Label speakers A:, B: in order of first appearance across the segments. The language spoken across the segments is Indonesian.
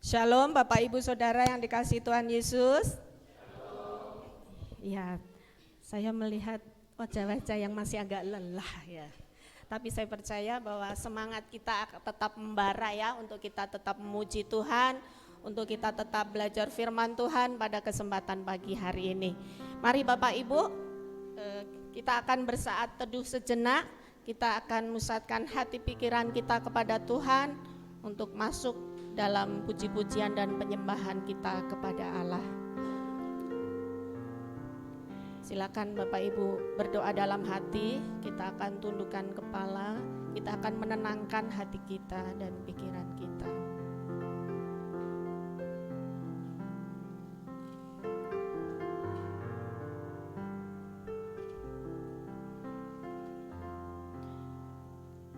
A: Shalom Bapak Ibu Saudara yang dikasihi Tuhan Yesus. Ya, saya melihat wajah-wajah yang masih agak lelah ya. Tapi saya percaya bahwa semangat kita tetap membara ya, untuk kita tetap memuji Tuhan, untuk kita tetap belajar firman Tuhan pada kesempatan pagi hari ini. Mari Bapak Ibu, kita akan bersaat teduh sejenak, kita akan musatkan hati pikiran kita kepada Tuhan untuk masuk dalam puji-pujian dan penyembahan kita kepada Allah. Silakan Bapak Ibu berdoa dalam hati, kita akan tundukkan kepala, kita akan menenangkan hati kita dan pikiran kita.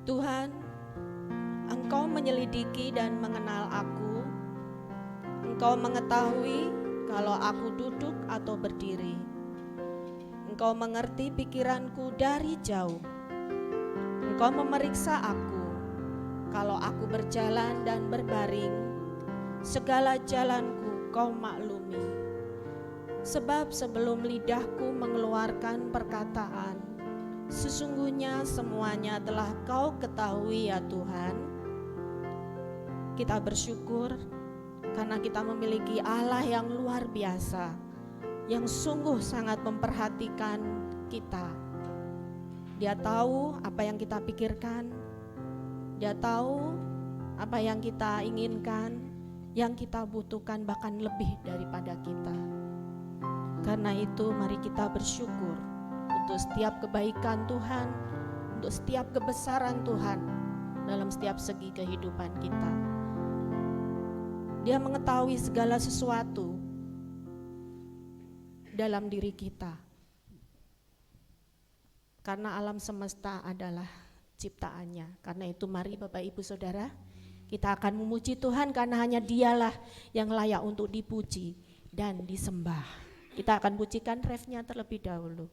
A: Tuhan, Engkau menyelidiki dan mengenal aku. Engkau mengetahui kalau aku duduk atau berdiri. Engkau mengerti pikiranku dari jauh. Engkau memeriksa aku kalau aku berjalan dan berbaring. Segala jalanku Kau maklumi. Sebab sebelum lidahku mengeluarkan perkataan, sesungguhnya semuanya telah Kau ketahui ya Tuhan. Kita bersyukur karena kita memiliki Allah yang luar biasa, yang sungguh sangat memperhatikan kita. Dia tahu apa yang kita pikirkan, Dia tahu apa yang kita inginkan, yang kita butuhkan bahkan lebih daripada kita. Karena itu mari kita bersyukur untuk setiap kebaikan Tuhan, untuk setiap kebesaran Tuhan dalam setiap segi kehidupan kita. Dia mengetahui segala sesuatu dalam diri kita. Karena alam semesta adalah ciptaannya. Karena itu mari Bapak Ibu Saudara, kita akan memuji Tuhan karena hanya Dialah yang layak untuk dipuji dan disembah. Kita akan pujikan refnya terlebih dahulu.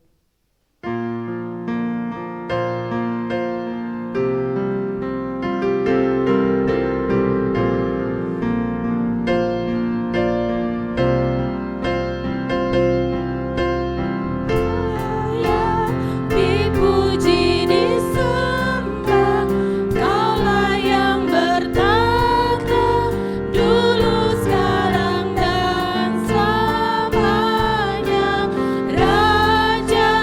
B: Raja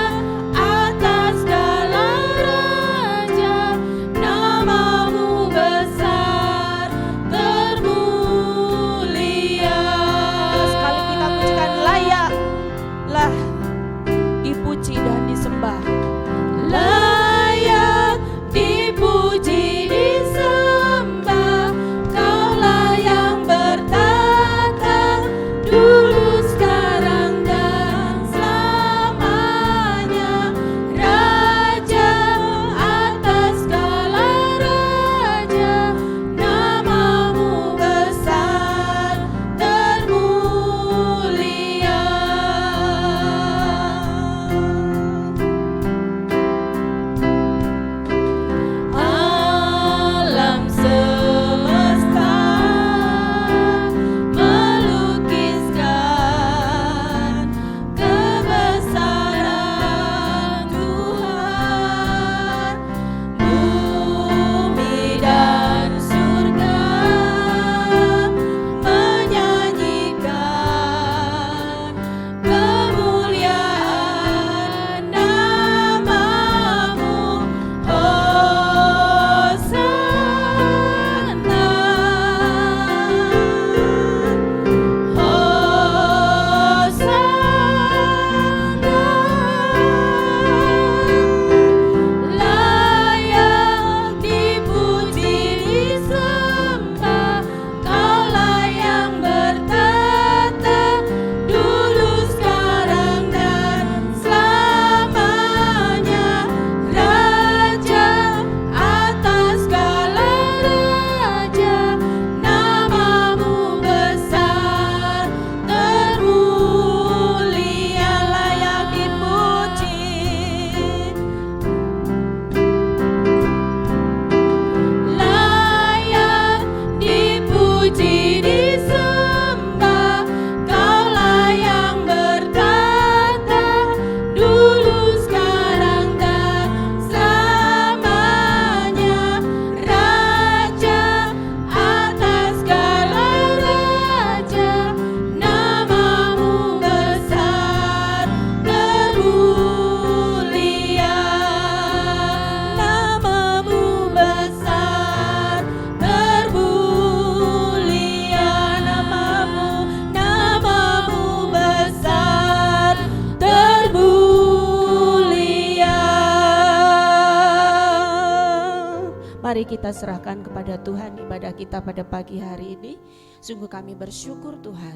A: Mari kita serahkan kepada Tuhan ibadah kita pada pagi hari ini. Sungguh kami bersyukur Tuhan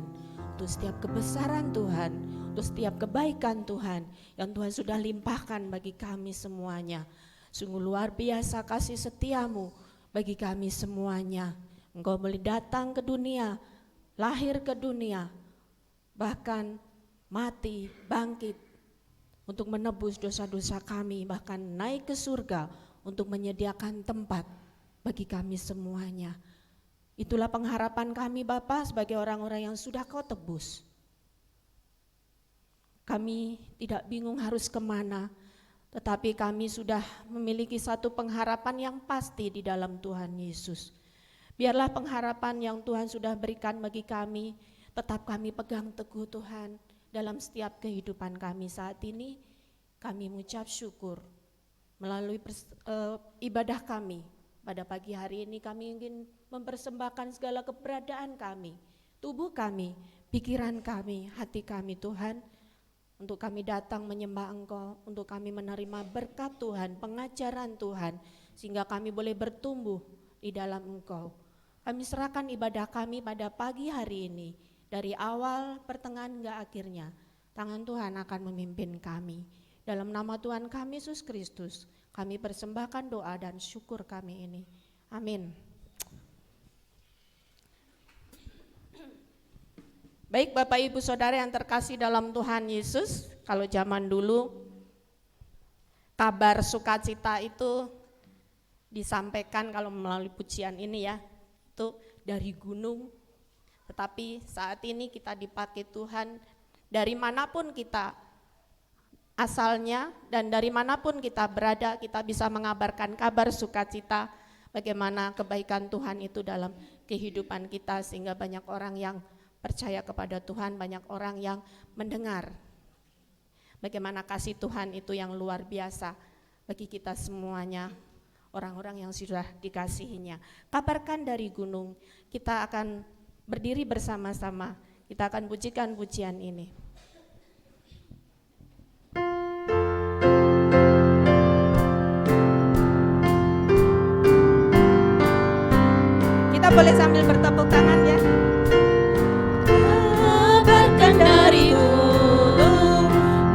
A: untuk setiap kebesaran Tuhan, untuk setiap kebaikan Tuhan yang Tuhan sudah limpahkan bagi kami semuanya. Sungguh luar biasa kasih setiamu bagi kami semuanya. Engkau boleh datang ke dunia, lahir ke dunia, bahkan mati, bangkit untuk menebus dosa-dosa kami, bahkan naik ke surga untuk menyediakan tempat bagi kami semuanya. Itulah pengharapan kami Bapa sebagai orang-orang yang sudah Kau tebus. Kami tidak bingung harus kemana, tetapi kami sudah memiliki satu pengharapan yang pasti di dalam Tuhan Yesus. Biarlah pengharapan yang Tuhan sudah berikan bagi kami, tetap kami pegang teguh Tuhan dalam setiap kehidupan kami saat ini. Kami mengucap syukur melalui ibadah kami. Pada pagi hari ini kami ingin mempersembahkan segala keberadaan kami, tubuh kami, pikiran kami, hati kami Tuhan, untuk kami datang menyembah Engkau, untuk kami menerima berkat Tuhan, pengajaran Tuhan, sehingga kami boleh bertumbuh di dalam Engkau. Kami serahkan ibadah kami pada pagi hari ini, dari awal, pertengahan hingga akhirnya. Tangan Tuhan akan memimpin kami. Dalam nama Tuhan kami Yesus Kristus, kami persembahkan doa dan syukur kami ini. Amin. Baik Bapak Ibu Saudara yang terkasih dalam Tuhan Yesus, kalau zaman dulu kabar sukacita itu disampaikan kalau melalui pujian ini ya, itu dari gunung. Tetapi saat ini kita dipakai Tuhan dari manapun kita asalnya dan dari manapun kita berada, kita bisa mengabarkan kabar sukacita bagaimana kebaikan Tuhan itu dalam kehidupan kita, sehingga banyak orang yang percaya kepada Tuhan, banyak orang yang mendengar bagaimana kasih Tuhan itu yang luar biasa bagi kita semuanya, orang-orang yang sudah dikasihinya. Kabarkan dari gunung, kita akan berdiri bersama-sama, kita akan pujikan pujian ini. Kita boleh sambil bertepuk tangan ya. Kabarkan dari gunung,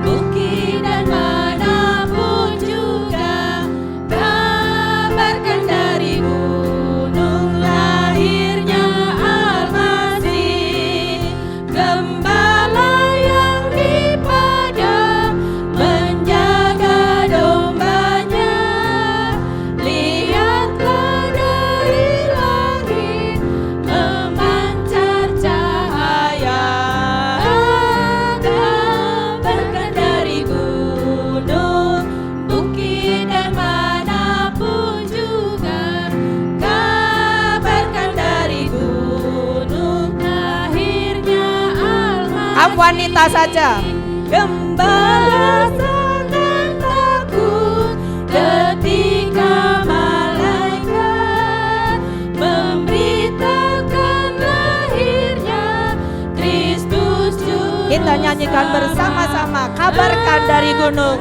A: bukit dan manapun juga. Kabarkan dari gunung, lahirnya Al-Masih, gembala yang di padang menjaga dombanya. Lihatlah dari langit memancar cahaya. Kabarkan dari gunung, bukit dan manapun juga. Kabarkan dari gunung, lahirnya Al-Masih. Kamu wanita saja. Gembala sangat takut ketika malaikat memberitakan lahirnya Kristus Juru. Kita nyanyikan bersama-sama, kabarkan dari gunung.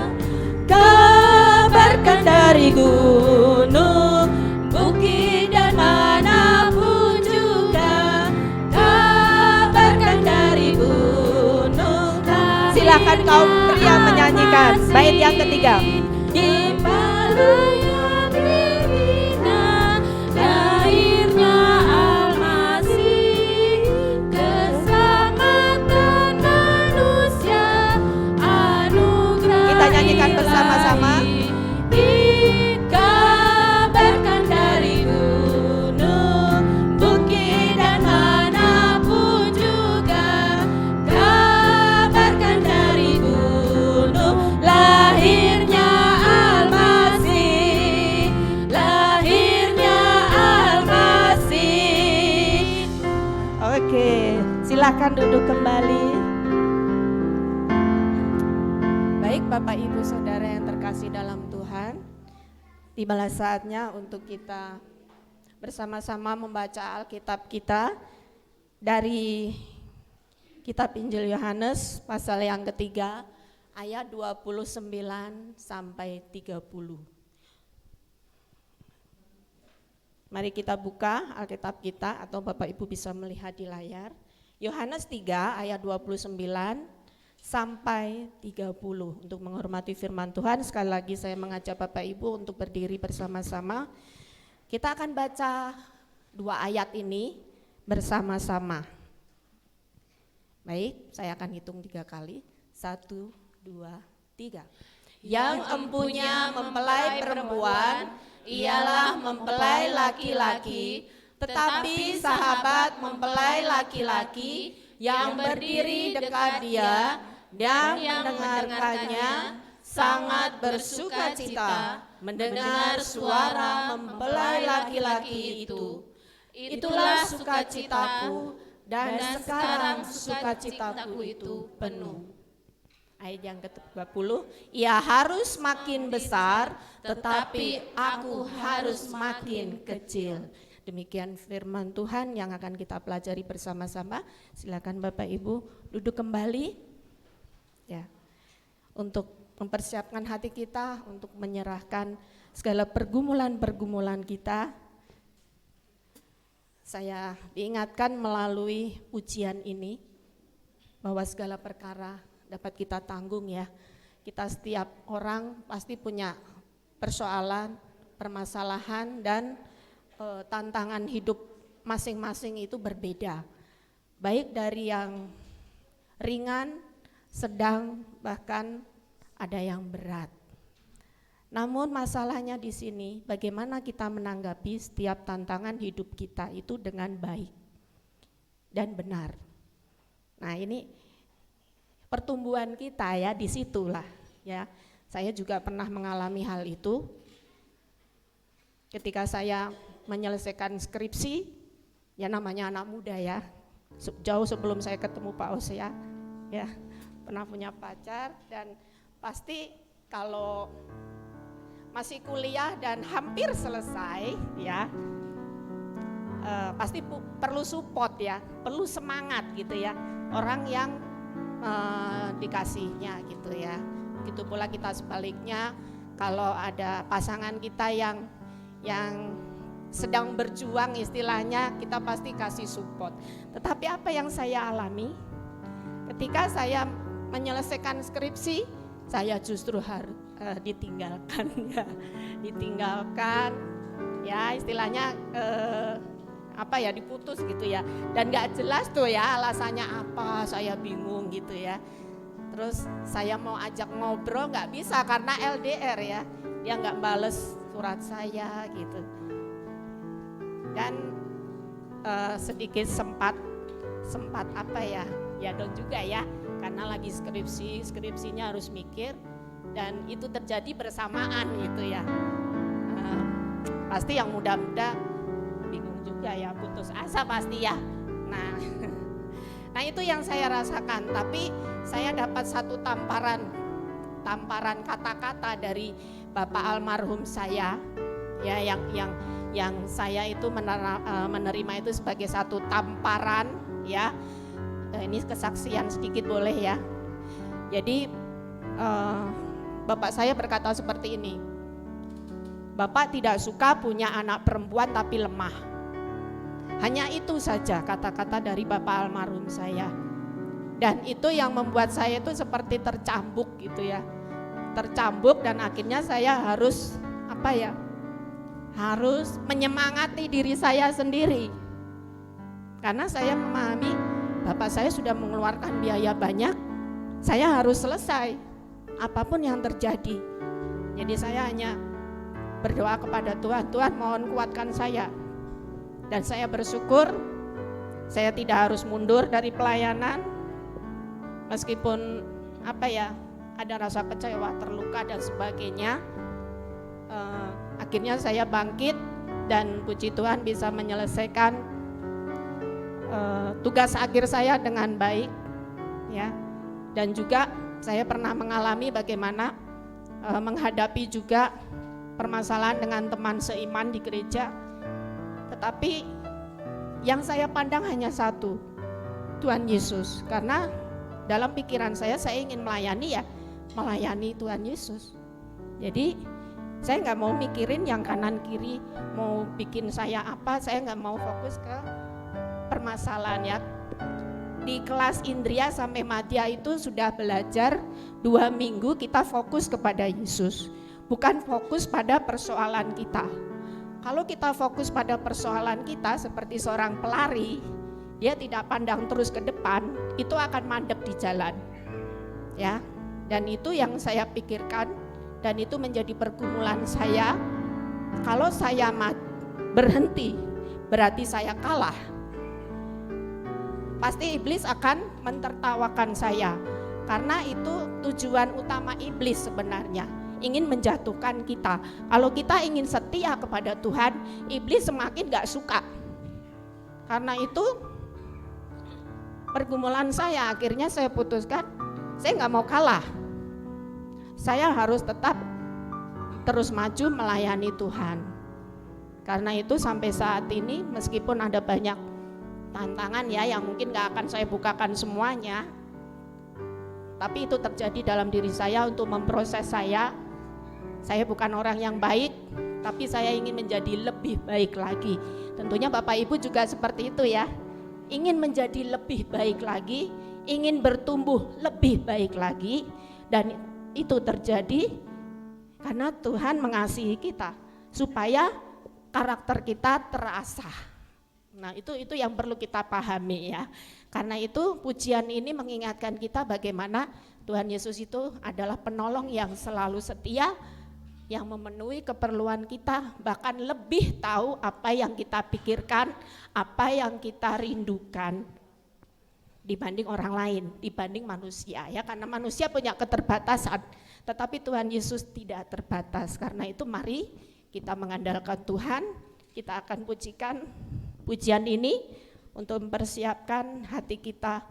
A: Kabarkan dari gunung, bukit dan manapun juga. Kabarkan dari gunung. Silakan kaum pria menyanyikan bait yang ketiga. Di Palaya Medina, lahirnya Al-Masih, keselamatan manusia, anugerah. Kita nyanyikan bersama-sama. Kabarkan dari gunung, bukit dan manapun juga. Kabarkan dari gunung, lahirnya Al-Masih, lahirnya Al-Masih. Oke, silakan duduk kembali. Baik Bapak Ibu Saudara yang terkasih dalam Tuhan, tibalah saatnya untuk kita bersama-sama membaca Alkitab kita dari Kitab Injil Yohanes pasal yang ketiga ayat 29 sampai 30. Mari kita buka Alkitab kita atau Bapak Ibu bisa melihat di layar. Yohanes 3 ayat 29 sampai 30. Untuk menghormati firman Tuhan, sekali lagi saya mengajak Bapak Ibu untuk berdiri bersama-sama. Kita akan baca 2 ayat ini bersama-sama. Baik, saya akan hitung 3 kali. 1, 2, 3. Yang empunya mempelai perempuan, ialah mempelai laki-laki, tetapi sahabat mempelai laki-laki yang berdiri dekat dia dan mendengarkannya sangat bersukacita mendengar suara mempelai laki-laki itu. Itulah sukacitaku, dan sekarang sukacitaku itu penuh. Ayat yang ke-20, ia harus makin besar, tetapi aku harus makin kecil. Demikian firman Tuhan yang akan kita pelajari bersama-sama. Silakan Bapak Ibu duduk kembali, ya, untuk mempersiapkan hati kita, untuk menyerahkan segala pergumulan-pergumulan kita. Saya diingatkan melalui ujian ini bahwa segala perkara dapat kita tanggung, ya. Kita setiap orang pasti punya persoalan, permasalahan, dan tantangan hidup masing-masing itu berbeda. Baik dari yang ringan, sedang, bahkan ada yang berat. Namun masalahnya di sini, bagaimana kita menanggapi setiap tantangan hidup kita itu dengan baik dan benar. Nah, ini pertumbuhan kita, ya, di situlah, ya. Saya juga pernah mengalami hal itu ketika saya menyelesaikan skripsi, ya, namanya anak muda, ya. Jauh sebelum saya ketemu Pak Osea, ya, pernah punya pacar, dan pasti kalau masih kuliah dan hampir selesai, ya, pasti perlu support, ya, perlu semangat gitu, ya, orang yang dikasihnya gitu, ya. Begitu pula kita sebaliknya, kalau ada pasangan kita yang sedang berjuang istilahnya, kita pasti kasih support. Tetapi apa yang saya alami ketika saya menyelesaikan skripsi, saya justru harus ditinggalkan, ya, ditinggalkan, ya, istilahnya diputus gitu, ya, dan nggak jelas tuh, ya, alasannya apa, saya bingung gitu, ya. Terus saya mau ajak ngobrol nggak bisa karena LDR, ya, dia nggak bales surat saya gitu, dan sedikit sempat down juga, ya, karena lagi skripsinya harus mikir, dan itu terjadi bersamaan gitu, ya. Pasti yang muda-muda bingung juga, ya, putus asa pasti, ya. Nah itu yang saya rasakan, tapi saya dapat satu tamparan kata-kata dari Bapak almarhum saya, ya, yang saya itu menerima itu sebagai satu tamparan, ya. Ini kesaksian sedikit boleh, ya. Jadi Bapak saya berkata seperti ini, Bapak tidak suka punya anak perempuan tapi lemah. Hanya itu saja kata-kata dari Bapak almarhum saya. Dan itu yang membuat saya itu seperti tercambuk gitu, ya. Tercambuk, dan akhirnya saya harus harus menyemangati diri saya sendiri. Karena saya memahami Bapak saya sudah mengeluarkan biaya banyak, saya harus selesai apapun yang terjadi. Jadi saya hanya berdoa kepada Tuhan, Tuhan mohon kuatkan saya. Dan saya bersyukur saya tidak harus mundur dari pelayanan, meskipun ada rasa kecewa, terluka dan sebagainya. Akhirnya saya bangkit dan puji Tuhan bisa menyelesaikan tugas akhir saya dengan baik, ya. Dan juga saya pernah mengalami bagaimana menghadapi juga permasalahan dengan teman seiman di gereja. Tetapi yang saya pandang hanya satu, Tuhan Yesus. Karena dalam pikiran saya ingin melayani Tuhan Yesus. Jadi Saya nggak mau mikirin yang kanan kiri mau bikin saya apa, saya nggak mau fokus ke permasalahan ya. Di kelas Indria sampai Madya itu sudah belajar 2 minggu kita fokus kepada Yesus, bukan fokus pada persoalan kita. Kalau kita fokus pada persoalan kita seperti seorang pelari, dia tidak pandang terus ke depan, itu akan mandek di jalan. Ya. Dan itu yang saya pikirkan, dan itu menjadi pergumulan saya. Kalau saya berhenti, berarti saya kalah. Pasti iblis akan mentertawakan saya, karena itu tujuan utama iblis sebenarnya, ingin menjatuhkan kita. Kalau kita ingin setia kepada Tuhan, iblis semakin gak suka. Karena itu pergumulan saya, akhirnya saya putuskan, saya gak mau kalah. Saya harus tetap terus maju melayani Tuhan. Karena itu sampai saat ini meskipun ada banyak tantangan ya yang mungkin gak akan saya bukakan semuanya, tapi itu terjadi dalam diri saya untuk memproses saya. Saya bukan orang yang baik, tapi saya ingin menjadi lebih baik lagi. Tentunya Bapak Ibu juga seperti itu ya, ingin menjadi lebih baik lagi, ingin bertumbuh lebih baik lagi. Dan itu terjadi karena Tuhan mengasihi kita supaya karakter kita terasah. Nah, itu yang perlu kita pahami ya. Karena itu pujian ini mengingatkan kita bagaimana Tuhan Yesus itu adalah penolong yang selalu setia, yang memenuhi keperluan kita, bahkan lebih tahu apa yang kita pikirkan, apa yang kita rindukan dibanding orang lain, dibanding manusia ya, karena manusia punya keterbatasan, tetapi Tuhan Yesus tidak terbatas. Karena itu mari kita mengandalkan Tuhan. Kita akan pujikan pujian ini untuk mempersiapkan hati kita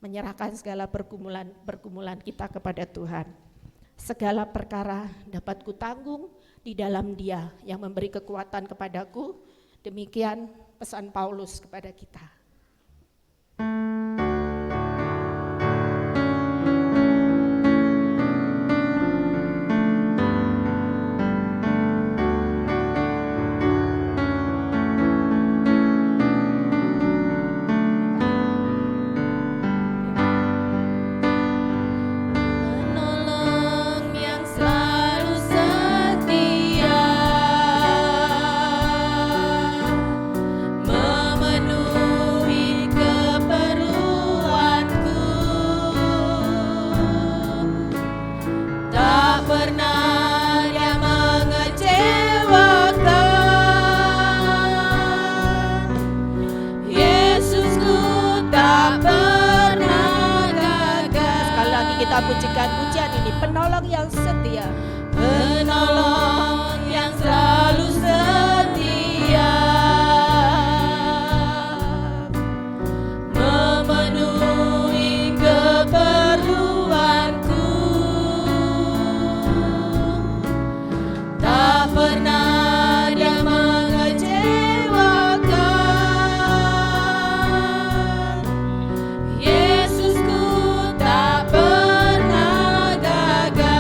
A: menyerahkan segala pergumulan kita kepada Tuhan. Segala perkara dapat kutanggung di dalam Dia yang memberi kekuatan kepadaku. Demikian pesan Paulus kepada kita. Pujikan pujian ini, penolong yang setia, penolong yang selalu setia, memenuhi keperluanku, tak pernah Dia mengecewakan. Yesusku tak pernah gagal.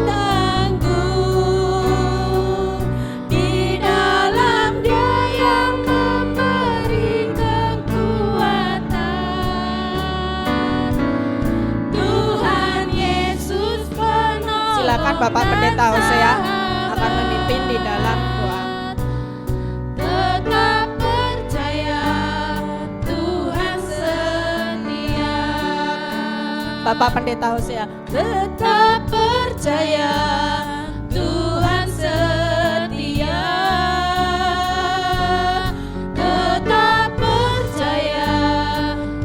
A: tangguh di dalam Dia yang memberi kekuatan. Tuhan Yesus penolong. Silakan Bapak Pendeta Hosea akan memimpin di dalam doa. Tetap percaya Tuhan setia. Bapak Pendeta Hosea, tetap percaya Tuhan setia. Tetap percaya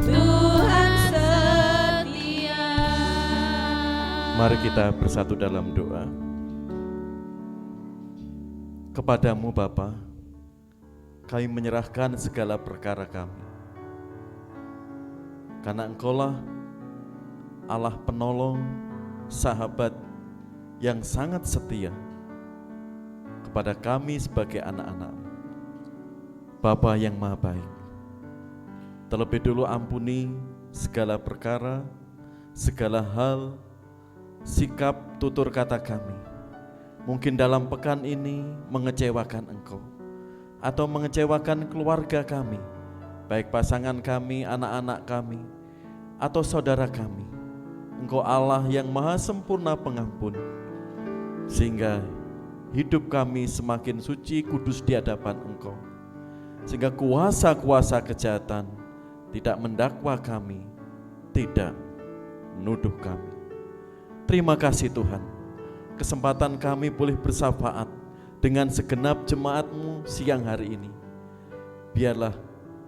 A: Tuhan setia.
B: Mari kita bersatu dalam doa. Kepadamu Bapa, kami menyerahkan segala perkara kami. Karena Engkaulah Allah penolong, sahabat yang sangat setia kepada kami sebagai anak-anak-Mu. Bapa yang Maha Baik, terlebih dulu ampuni segala perkara, segala hal, sikap tutur kata kami. Mungkin dalam pekan ini mengecewakan Engkau atau mengecewakan keluarga kami, baik pasangan kami, anak-anak kami, atau saudara kami. Engkau Allah yang Maha Sempurna Pengampun, sehingga hidup kami semakin suci kudus di hadapan Engkau, sehingga kuasa-kuasa kejahatan tidak mendakwa kami, tidak menuduh kami. Terima kasih Tuhan, kesempatan kami boleh bersyafaat dengan segenap jemaat-Mu siang hari ini. Biarlah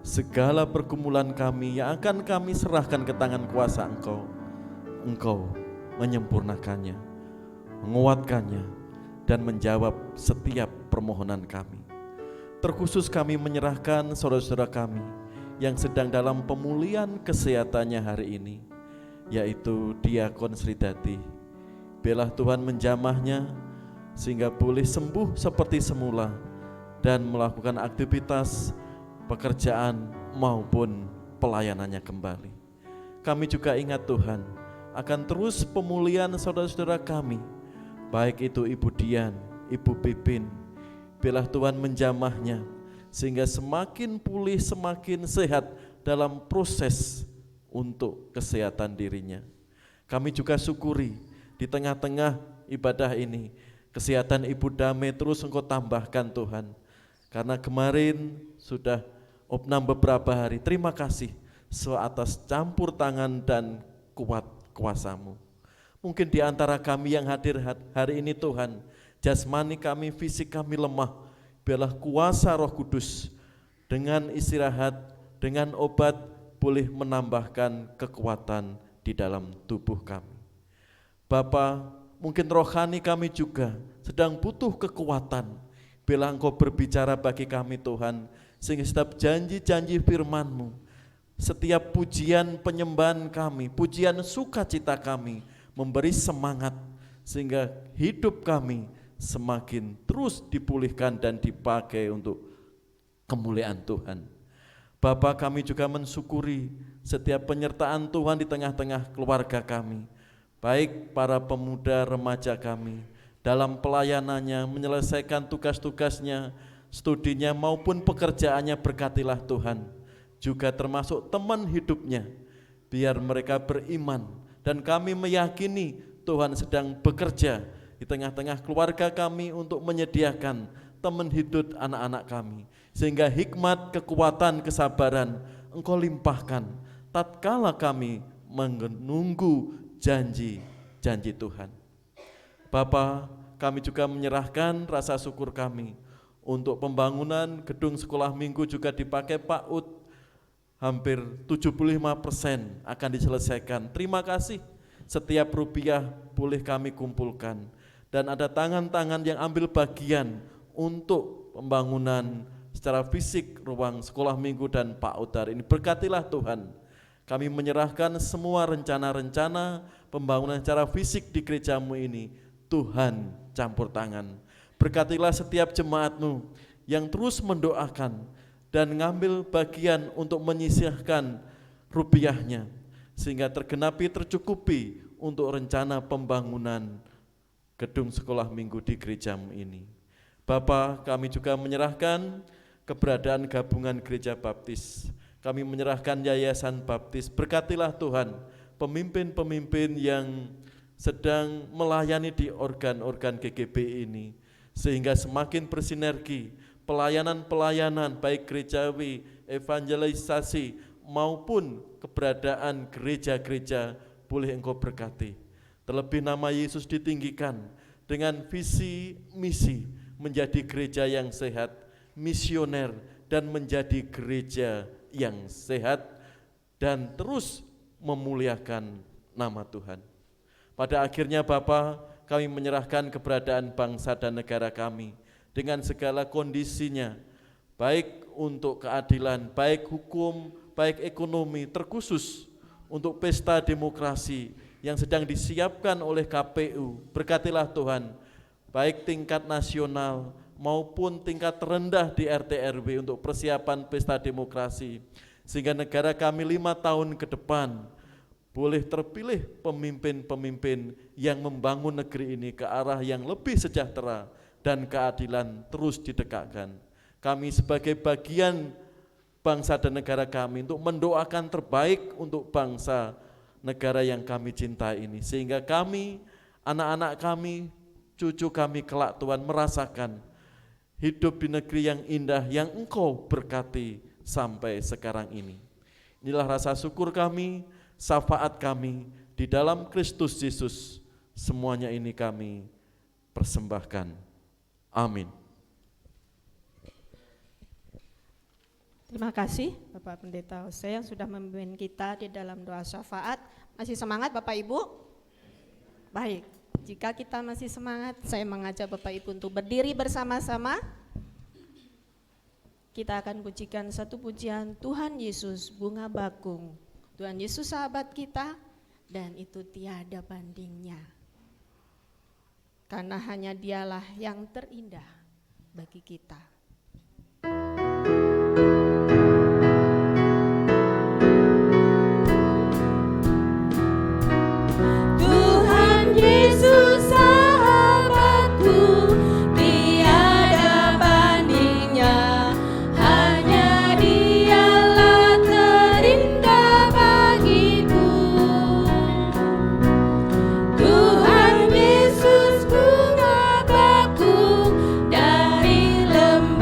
B: segala pergumulan kami yang akan kami serahkan ke tangan kuasa Engkau menyempurnakannya, menguatkannya, dan menjawab setiap permohonan kami. Terkhusus kami menyerahkan saudara-saudara kami yang sedang dalam pemulihan kesehatannya hari ini, yaitu Diakon Sri Dati. Biarlah Tuhan menjamahnya sehingga boleh sembuh seperti semula dan melakukan aktivitas pekerjaan maupun pelayanannya kembali. Kami juga ingat Tuhan akan terus pemulihan saudara-saudara kami, baik itu Ibu Dian, Ibu Pipin. Biarlah Tuhan menjamahnya sehingga semakin pulih, semakin sehat dalam proses untuk kesehatan dirinya. Kami juga syukuri di tengah-tengah ibadah ini, kesehatan Ibu Damai terus Engkau tambahkan Tuhan. Karena kemarin sudah opnam beberapa hari, terima kasih atas campur tangan dan kuat kuasa-Mu. Mungkin di antara kami yang hadir hari ini Tuhan, jasmani kami, fisik kami lemah, biarlah kuasa Roh Kudus dengan istirahat, dengan obat boleh menambahkan kekuatan di dalam tubuh kami. Bapa, mungkin rohani kami juga sedang butuh kekuatan. Bila Engkau berbicara bagi kami Tuhan, sehingga setiap janji-janji firman-Mu, setiap pujian penyembahan kami, pujian sukacita kami, memberi semangat, sehingga hidup kami semakin terus dipulihkan dan dipakai untuk kemuliaan Tuhan. Bapa, kami juga mensyukuri setiap penyertaan Tuhan di tengah-tengah keluarga kami, baik para pemuda remaja kami dalam pelayanannya, menyelesaikan tugas-tugasnya, studinya maupun pekerjaannya, berkatilah Tuhan. Juga termasuk teman hidupnya, biar mereka beriman, dan kami meyakini Tuhan sedang bekerja di tengah-tengah keluarga kami untuk menyediakan teman hidup anak-anak kami, sehingga hikmat, kekuatan, kesabaran Engkau limpahkan tatkala kami menunggu janji-janji Tuhan. Bapa, kami juga menyerahkan rasa syukur kami untuk pembangunan gedung sekolah minggu juga dipakai Pak Ud, hampir 75% akan diselesaikan. Terima kasih, setiap rupiah boleh kami kumpulkan, dan ada tangan-tangan yang ambil bagian untuk pembangunan secara fisik ruang sekolah minggu dan Pak Udar ini. Berkatilah Tuhan. Kami menyerahkan semua rencana-rencana pembangunan secara fisik di gereja-Mu ini, Tuhan campur tangan. Berkatilah setiap jemaat-Mu yang terus mendoakan dan ngambil bagian untuk menyisihkan rupiahnya, sehingga tergenapi, tercukupi untuk rencana pembangunan gedung sekolah minggu di gerejamu ini. Bapa, kami juga menyerahkan keberadaan gabungan gereja baptis. Kami menyerahkan yayasan baptis. Berkatilah Tuhan pemimpin-pemimpin yang sedang melayani di organ-organ GGB ini, sehingga semakin bersinergi pelayanan-pelayanan baik gerejawi, evangelisasi maupun keberadaan gereja-gereja boleh Engkau berkati. Terlebih nama Yesus ditinggikan dengan visi misi menjadi gereja yang sehat, misioner, dan menjadi gereja yang sehat dan terus memuliakan nama Tuhan. Pada akhirnya Bapa, kami menyerahkan keberadaan bangsa dan negara kami dengan segala kondisinya, baik untuk keadilan, baik hukum, baik ekonomi, terkhusus untuk pesta demokrasi yang sedang disiapkan oleh KPU. Berkatilah Tuhan, baik tingkat nasional maupun tingkat terendah di RT RW untuk persiapan pesta demokrasi, sehingga negara kami 5 tahun ke depan boleh terpilih pemimpin-pemimpin yang membangun negeri ini ke arah yang lebih sejahtera dan keadilan terus ditegakkan. Kami sebagai bagian bangsa dan negara kami untuk mendoakan terbaik untuk bangsa negara yang kami cintai ini, sehingga kami, anak-anak kami, cucu kami kelak Tuhan merasakan hidup di negeri yang indah yang Engkau berkati sampai sekarang ini. Inilah rasa syukur kami, syafaat kami di dalam Kristus Yesus. Semuanya ini kami persembahkan. Amin.
A: Terima kasih Bapak Pendeta Hose yang sudah memimpin kita di dalam doa syafaat. Masih semangat Bapak Ibu? Baik, jika kita masih semangat, saya mengajak Bapak Ibu untuk berdiri bersama-sama. Kita akan pujikan satu pujian, Tuhan Yesus bunga bakung. Tuhan Yesus sahabat kita dan itu tiada bandingnya. Karena hanya Dialah yang terindah bagi kita.
C: Tuhan Yesus bunga bakung dari lembah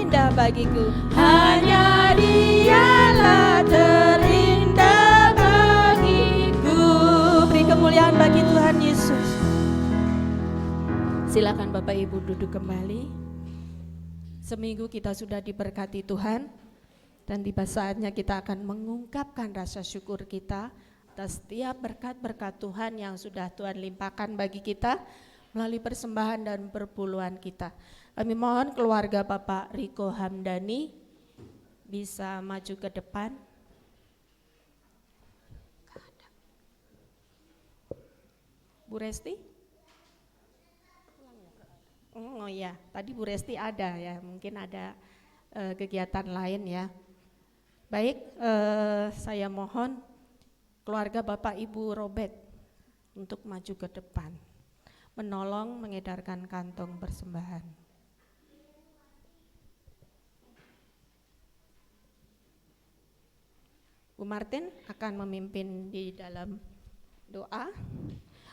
A: terindah bagiku. Hanya Dialah terindah bagiku. Beri kemuliaan bagi Tuhan Yesus. Silakan Bapak Ibu duduk kembali. Seminggu kita sudah diberkati Tuhan, dan tiba saatnya kita akan mengungkapkan rasa syukur kita atas setiap berkat-berkat Tuhan yang sudah Tuhan limpahkan bagi kita melalui persembahan dan perpuluhan kita. Kami mohon keluarga Bapak Riko Hamdani bisa maju ke depan. Bu Resti? Oh ya, tadi Bu Resti ada ya, mungkin ada kegiatan lain ya. Baik, saya mohon keluarga Bapak Ibu Robert untuk maju ke depan, menolong mengedarkan kantong persembahan. Bu Martin akan memimpin di dalam doa.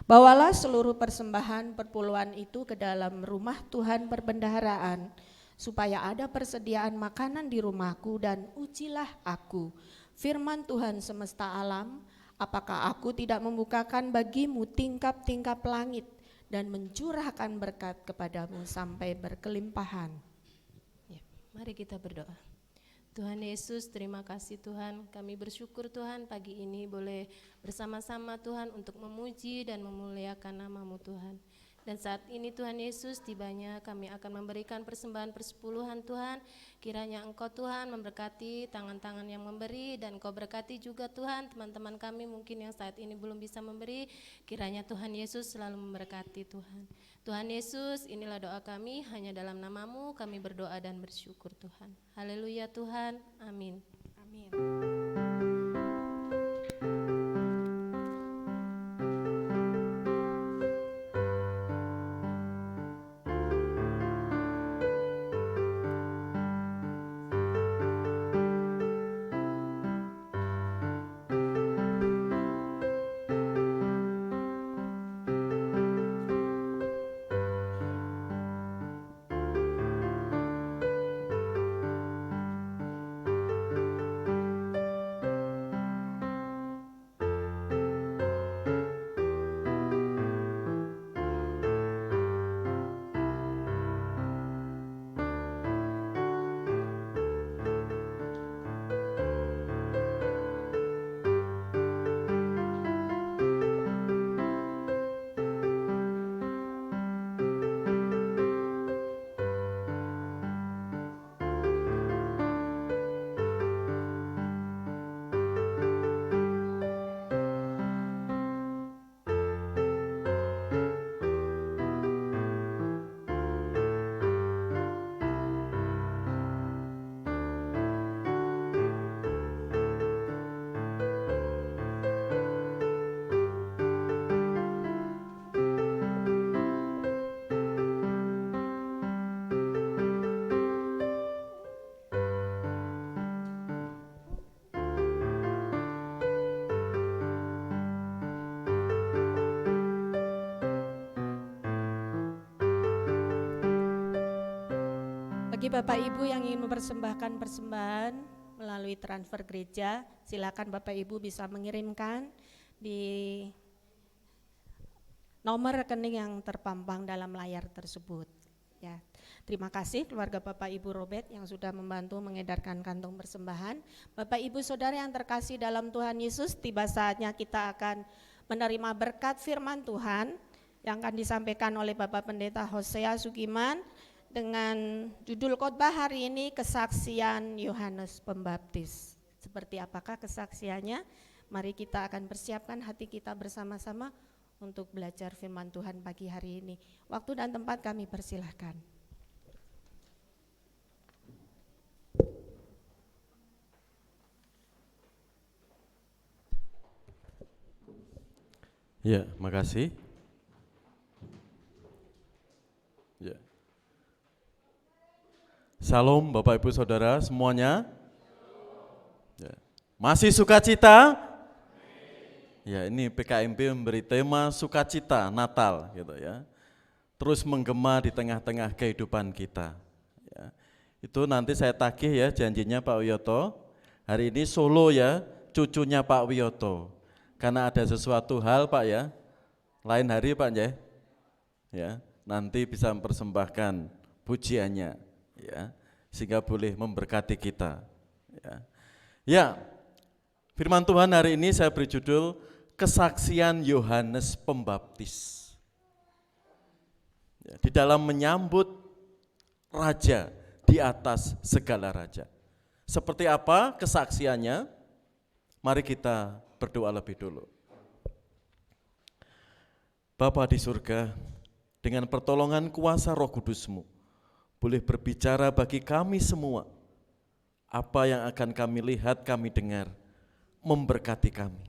A: Bawalah seluruh persembahan perpuluhan itu ke dalam rumah Tuhan perbendaharaan, supaya ada persediaan makanan di rumahku, dan ujilah aku, firman Tuhan semesta alam, apakah aku tidak membukakan bagimu tingkap-tingkap langit dan mencurahkan berkat kepadamu sampai berkelimpahan.
C: Ya, mari kita berdoa. Tuhan Yesus, terima kasih Tuhan, kami bersyukur Tuhan pagi ini boleh bersama-sama Tuhan untuk memuji dan memuliakan nama-Mu Tuhan. Dan saat ini Tuhan Yesus, tibanya kami akan memberikan persembahan persepuluhan Tuhan. Kiranya Engkau Tuhan memberkati tangan-tangan yang memberi, dan Engkau berkati juga Tuhan teman-teman kami mungkin yang saat ini belum bisa memberi. Kiranya Tuhan Yesus selalu memberkati Tuhan. Tuhan Yesus, inilah doa kami, hanya dalam nama-Mu kami berdoa dan bersyukur Tuhan. Haleluya Tuhan, amin.
A: Amin. Bagi Bapak Ibu yang ingin mempersembahkan persembahan melalui transfer gereja, silakan Bapak Ibu bisa mengirimkan di nomor rekening yang terpampang dalam layar tersebut. Ya, terima kasih keluarga Bapak Ibu Robert yang sudah membantu mengedarkan kantong persembahan. Bapak Ibu Saudara yang terkasih dalam Tuhan Yesus, tiba saatnya kita akan menerima berkat firman Tuhan yang akan disampaikan oleh Bapak Pendeta Hosea Sugiman dengan judul khotbah hari ini, kesaksian Yohanes Pembaptis. Seperti apakah kesaksiannya? Mari kita akan persiapkan hati kita bersama-sama untuk belajar firman Tuhan pagi hari ini. Waktu dan tempat kami persilahkan.
B: Ya, makasih. Ya. Salam Bapak Ibu Saudara semuanya. Ya. Masih sukacita? Ya, ini PKMP memberi tema sukacita Natal gitu ya. Terus menggema di tengah-tengah kehidupan kita. Ya. Itu nanti saya tagih ya janjinya Pak Wiyoto. Hari ini solo ya, cucunya Pak Wiyoto. Karena ada sesuatu hal Pak ya, lain hari Pak ya, nanti bisa mempersembahkan pujiannya ya, sehingga boleh memberkati kita. Ya, firman Tuhan hari ini saya beri judul Kesaksian Yohanes Pembaptis. Di dalam menyambut Raja di atas segala raja. Seperti apa kesaksiannya? Mari kita berdoa lebih dulu. Bapa di surga, dengan pertolongan kuasa Roh Kudus-Mu, boleh berbicara bagi kami semua. Apa yang akan kami lihat, kami dengar, memberkati kami.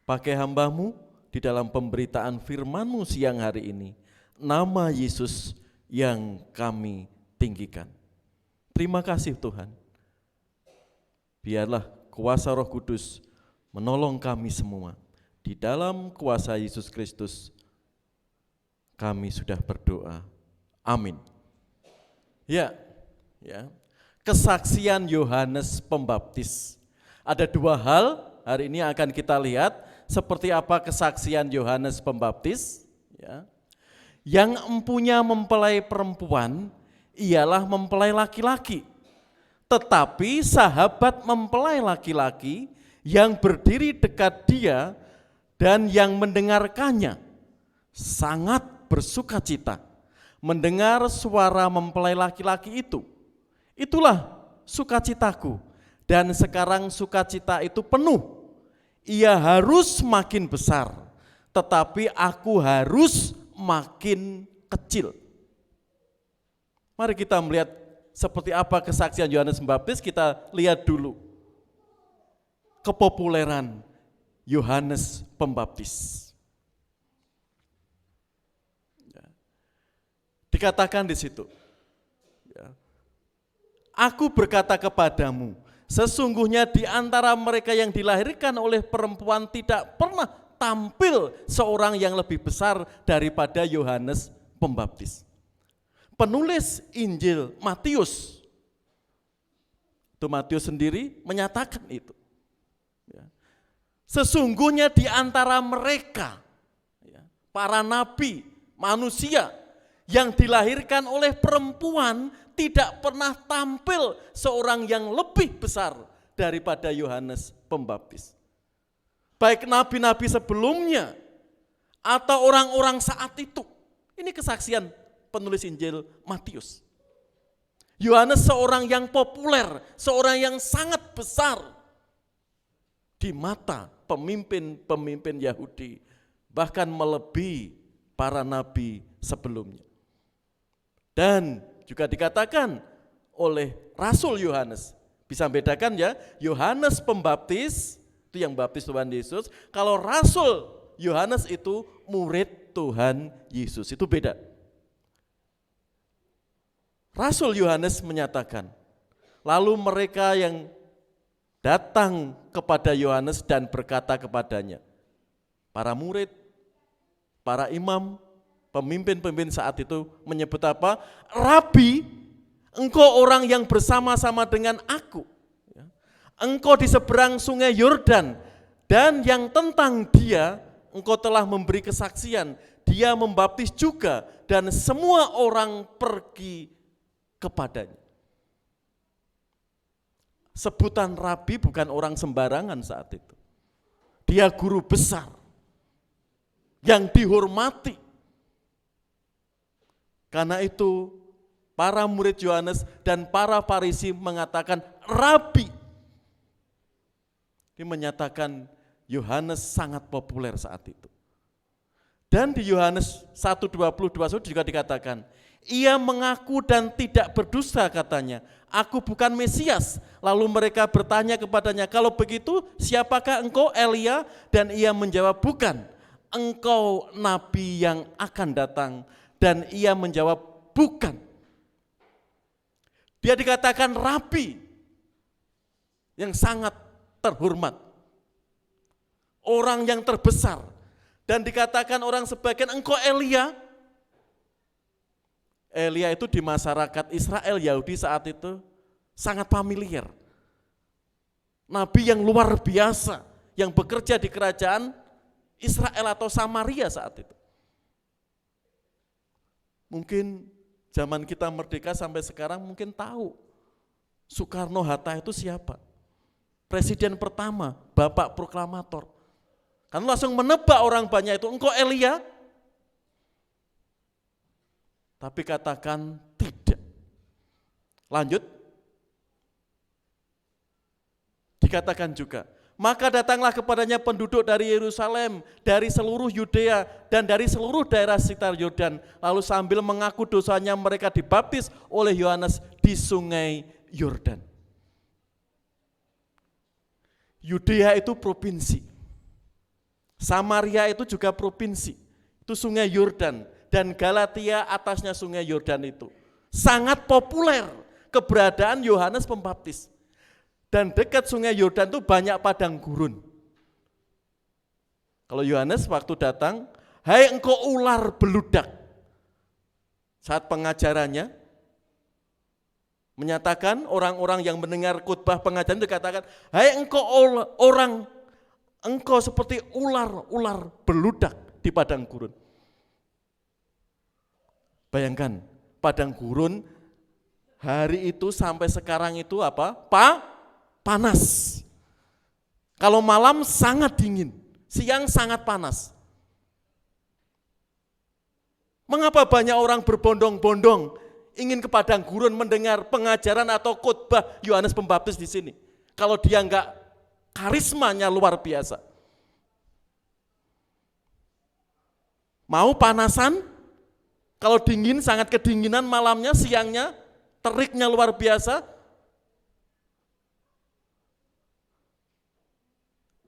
B: Pakai hamba-Mu di dalam pemberitaan firman-Mu siang hari ini. Nama Yesus yang kami tinggikan. Terima kasih Tuhan. Biarlah kuasa Roh Kudus menolong kami semua. Di dalam kuasa Yesus Kristus kami sudah berdoa. Amin. Ya. Kesaksian Yohanes Pembaptis. Ada dua hal hari ini akan kita lihat seperti apa kesaksian Yohanes Pembaptis. Ya. Yang empunya mempelai perempuan ialah mempelai laki-laki. Tetapi sahabat mempelai laki-laki yang berdiri dekat dia dan yang mendengarkannya sangat bersukacita mendengar suara mempelai laki-laki itu. Itulah sukacitaku, dan sekarang sukacita itu penuh. Ia harus makin besar, tetapi aku harus makin kecil. Mari kita melihat seperti apa kesaksian Yohanes Pembaptis. Kita lihat dulu kepopuleran Yohanes Pembaptis. Dikatakan di situ, aku berkata kepadamu, sesungguhnya di antara mereka yang dilahirkan oleh perempuan tidak pernah tampil seorang yang lebih besar daripada Yohanes Pembaptis. Penulis Injil Matius, itu Matius sendiri menyatakan itu. Sesungguhnya di antara mereka, para nabi, manusia yang dilahirkan oleh perempuan tidak pernah tampil seorang yang lebih besar daripada Yohanes Pembaptis. Baik nabi-nabi sebelumnya atau orang-orang saat itu. Ini kesaksian penulis Injil Matius. Yohanes seorang yang populer, seorang yang sangat besar di mata pemimpin-pemimpin Yahudi, bahkan melebihi para nabi sebelumnya. Dan juga dikatakan oleh Rasul Yohanes, bisa membedakan ya, Yohanes Pembaptis itu yang baptis Tuhan Yesus, kalau Rasul Yohanes itu murid Tuhan Yesus, itu beda. Rasul Yohanes menyatakan, lalu mereka yang datang kepada Yohanes dan berkata kepadanya, para murid, para imam, pemimpin-pemimpin saat itu menyebut apa? Rabi, engkau orang yang bersama-sama dengan aku. Engkau di seberang sungai Yordan, dan yang tentang dia engkau telah memberi kesaksian. Dia membaptis juga, dan semua orang pergi kepadanya. Sebutan rabi bukan orang sembarangan saat itu. Dia guru besar yang dihormati. Karena itu para murid Yohanes dan para Farisi mengatakan rabi. Ini menyatakan Yohanes sangat populer saat itu. Dan di Yohanes 1:22 juga dikatakan, ia mengaku dan tidak berdusta katanya, aku bukan Mesias. Lalu mereka bertanya kepadanya, kalau begitu siapakah engkau? Elia? Dan ia menjawab, bukan, engkau nabi yang akan datang. Dan ia menjawab, bukan. Dia dikatakan rabi yang sangat terhormat, orang yang terbesar. Dan dikatakan orang sebagian, engkau Elia? Elia itu di masyarakat Israel Yahudi saat itu sangat familiar. Nabi yang luar biasa, yang bekerja di kerajaan Israel atau Samaria saat itu. Mungkin zaman kita merdeka sampai sekarang mungkin tahu Soekarno-Hatta itu siapa. Presiden pertama, Bapak Proklamator. Kan langsung menebak orang banyak itu, engkau Elia? Tapi katakan tidak. Lanjut. Dikatakan juga, maka datanglah kepadanya penduduk dari Yerusalem, dari seluruh Yudea, dan dari seluruh daerah sekitar Yordan. Lalu sambil mengaku dosanya mereka dibaptis oleh Yohanes di sungai Yordan. Yudea itu provinsi. Samaria itu juga provinsi. Itu sungai Yordan. Dan Galatia atasnya sungai Yordan itu. Sangat populer keberadaan Yohanes Pembaptis. Dan dekat sungai Yordan itu banyak padang gurun. Kalau Yohanes waktu datang, hai engkau ular beludak. Saat pengajarannya, menyatakan orang-orang yang mendengar khotbah pengajaran itu katakan, hai engkau engkau seperti ular beludak di padang gurun. Bayangkan, padang gurun hari itu sampai sekarang itu apa? Panas. Kalau malam sangat dingin, siang sangat panas. Mengapa banyak orang berbondong-bondong ingin ke padang gurun mendengar pengajaran atau khotbah Yohanes Pembaptis di sini? Kalau dia enggak karismanya luar biasa. Mau panasan? Kalau dingin, sangat kedinginan malamnya, siangnya, teriknya luar biasa.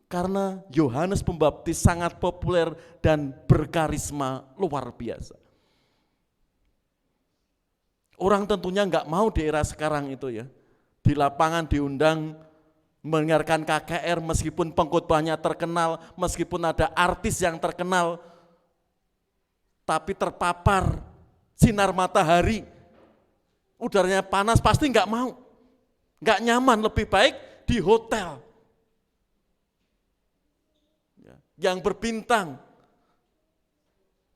B: Karena Yohanes Pembaptis sangat populer dan berkarisma luar biasa. Orang tentunya enggak mau di era sekarang itu ya. Di lapangan diundang mendengarkan KKR meskipun pengkhotbahnya terkenal, meskipun ada artis yang terkenal, tapi terpapar sinar matahari, udaranya panas, pasti enggak mau, enggak nyaman, lebih baik di hotel yang berbintang,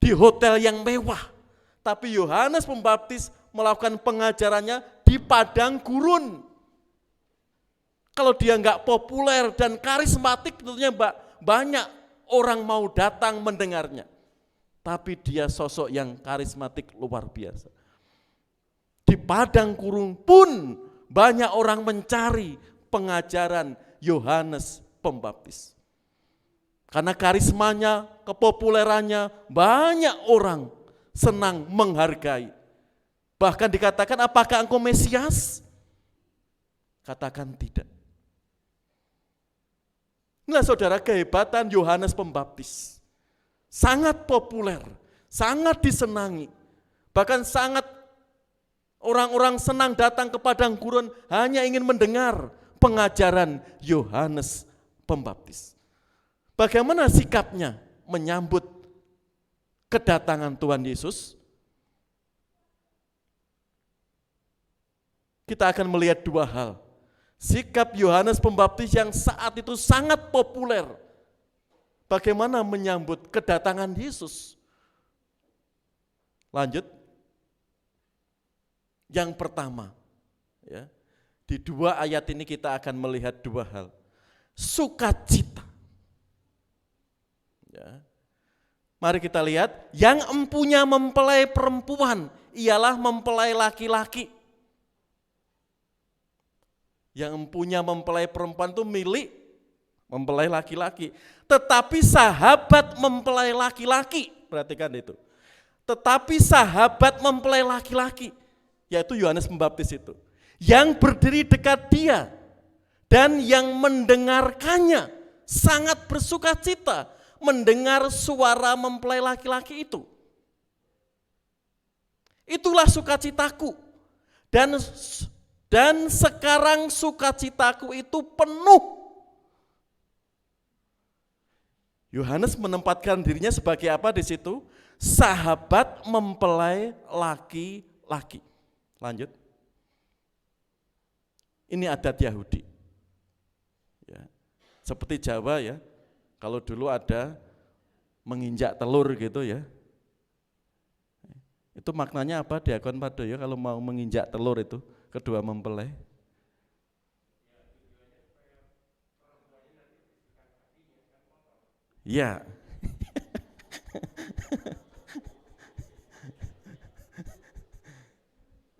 B: di hotel yang mewah. Tapi Yohanes Pembaptis melakukan pengajarannya di padang gurun. Kalau dia enggak populer dan karismatik, tentunya banyak orang mau datang mendengarnya. Tapi dia sosok yang karismatik luar biasa. Di padang gurun pun banyak orang mencari pengajaran Yohanes Pembaptis. Karena karismanya, kepopulerannya, banyak orang senang menghargai. Bahkan dikatakan, apakah engkau Mesias? Katakan tidak. Inilah saudara kehebatan Yohanes Pembaptis. Sangat populer, sangat disenangi. Bahkan sangat orang-orang senang datang ke padang gurun hanya ingin mendengar pengajaran Yohanes Pembaptis. Bagaimana sikapnya menyambut kedatangan Tuhan Yesus? Kita akan melihat dua hal. Sikap Yohanes Pembaptis yang saat itu sangat populer. Bagaimana menyambut kedatangan Yesus? Lanjut. Yang pertama, ya, di dua ayat ini kita akan melihat dua hal. Sukacita. Ya. Mari kita lihat, yang empunya mempelai perempuan ialah mempelai laki-laki. Yang empunya mempelai perempuan itu milik mempelai laki-laki. Tetapi sahabat mempelai laki-laki, perhatikan itu. Tetapi sahabat mempelai laki-laki, yaitu Yohanes Pembaptis itu, yang berdiri dekat dia dan yang mendengarkannya sangat bersukacita mendengar suara mempelai laki-laki itu. Itulah sukacitaku. Dan sekarang sukacitaku itu penuh. Yohanes menempatkan dirinya sebagai apa di situ? Sahabat mempelai laki-laki. laki. Lanjut. Ini adat Yahudi. Ya. Seperti Jawa ya, kalau dulu ada menginjak telur gitu ya. Itu maknanya apa Diakon Padoyo kalau mau menginjak telur itu, kedua mempelai? Ya.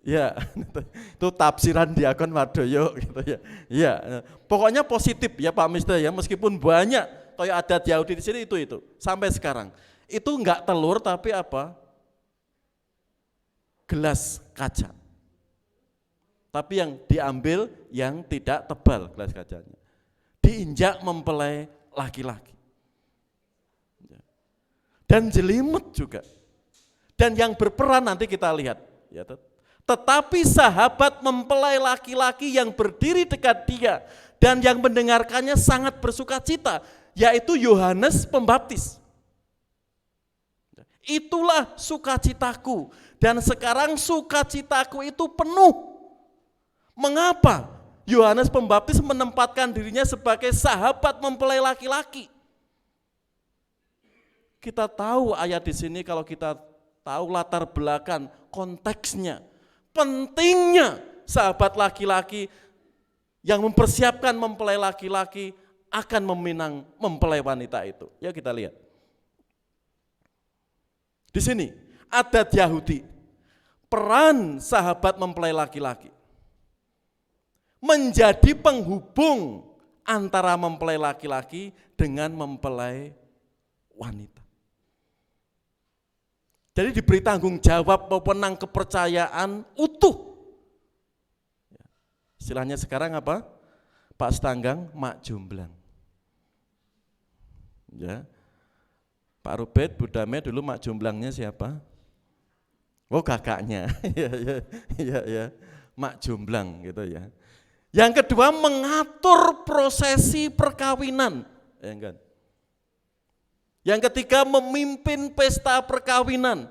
B: Ya, itu tafsiran Diakon Padoyo gitu ya. Ya, pokoknya positif ya Pak Mister ya, meskipun banyak kayak adat Yahudi di sini itu sampai sekarang. Itu enggak telur tapi apa? Gelas kaca. Tapi yang diambil yang tidak tebal gelas kacanya. Diinjak mempelai laki-laki. Dan jelimet juga. Dan yang berperan nanti kita lihat ya. Tetapi sahabat mempelai laki-laki yang berdiri dekat dia dan yang mendengarkannya sangat bersukacita, yaitu Yohanes Pembaptis. Itulah sukacitaku, dan sekarang sukacitaku itu penuh. Mengapa Yohanes Pembaptis menempatkan dirinya sebagai sahabat mempelai laki-laki? Kita tahu ayat di sini, kalau kita tahu latar belakang konteksnya, pentingnya sahabat laki-laki yang mempersiapkan mempelai laki-laki akan meminang mempelai wanita itu. Ya kita lihat. Di sini adat Yahudi, peran sahabat mempelai laki-laki menjadi penghubung antara mempelai laki-laki dengan mempelai wanita. Jadi diberi tanggung jawab pewenang kepercayaan utuh. Istilahnya sekarang apa? Pak Stanggang, mak jomblang. Ya. Pak Rubet, Bu Dame dulu mak jomblangnya siapa? Oh kakaknya, ya, mak jomblang gitu ya. Yang kedua mengatur prosesi perkawinan, ya kan? Yang ketiga memimpin pesta perkawinan,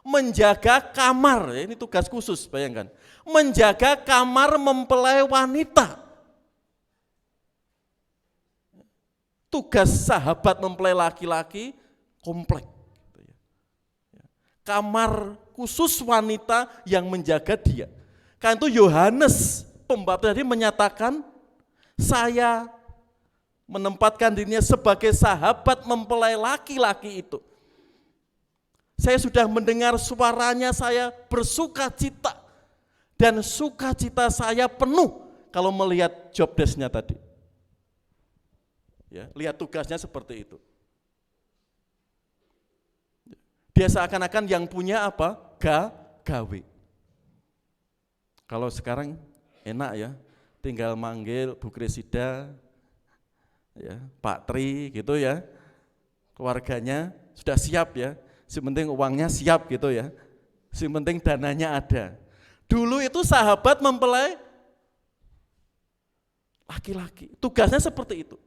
B: menjaga kamar, ini tugas khusus bayangkan, menjaga kamar mempelai wanita. Tugas sahabat mempelai laki-laki komplek. Kamar khusus wanita yang menjaga dia. Karena itu Yohanes Pembaptis tadi menyatakan, saya menempatkan dirinya sebagai sahabat mempelai laki-laki itu. Saya sudah mendengar suaranya, saya bersuka cita. Dan sukacita saya penuh kalau melihat job desk-nya tadi. Ya, lihat tugasnya seperti itu. Dia seakan-akan yang punya apa? Gawe. Kalau sekarang enak ya, tinggal manggil Bu Kresida, ya, Pak Tri gitu ya, keluarganya sudah siap ya, sepenting uangnya siap gitu ya, sepenting dananya ada. Dulu itu sahabat mempelai laki-laki, tugasnya seperti itu.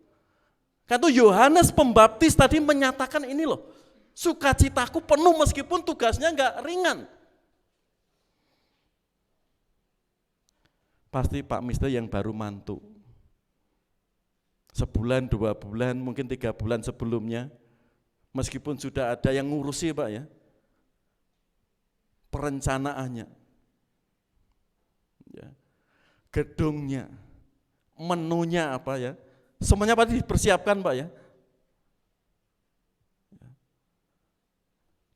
B: Karena itu Yohanes Pembaptis tadi menyatakan ini loh, sukacitaku penuh meskipun tugasnya enggak ringan. Pasti Pak Mister yang baru mantu, sebulan, 2 bulan, mungkin 3 bulan sebelumnya, meskipun sudah ada yang ngurusi Pak ya, perencanaannya, ya, gedungnya, menunya apa ya, semuanya pasti dipersiapkan Pak ya.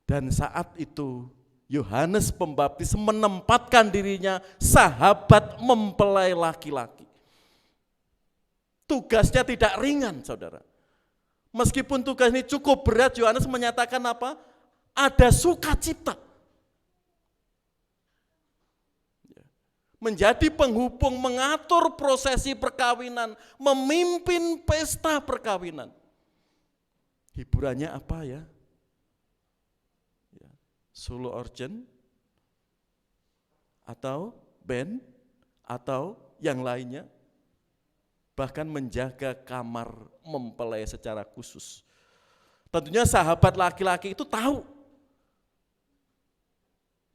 B: Dan saat itu Yohanes Pembaptis menempatkan dirinya sahabat mempelai laki-laki. Tugasnya tidak ringan, saudara. Meskipun tugas ini cukup berat, Yohanes menyatakan apa? Ada sukacita. Menjadi penghubung, mengatur prosesi perkawinan, memimpin pesta perkawinan. Hiburannya apa ya? Solo organ, atau band, atau yang lainnya. Bahkan menjaga kamar mempelai secara khusus. Tentunya sahabat laki-laki itu tahu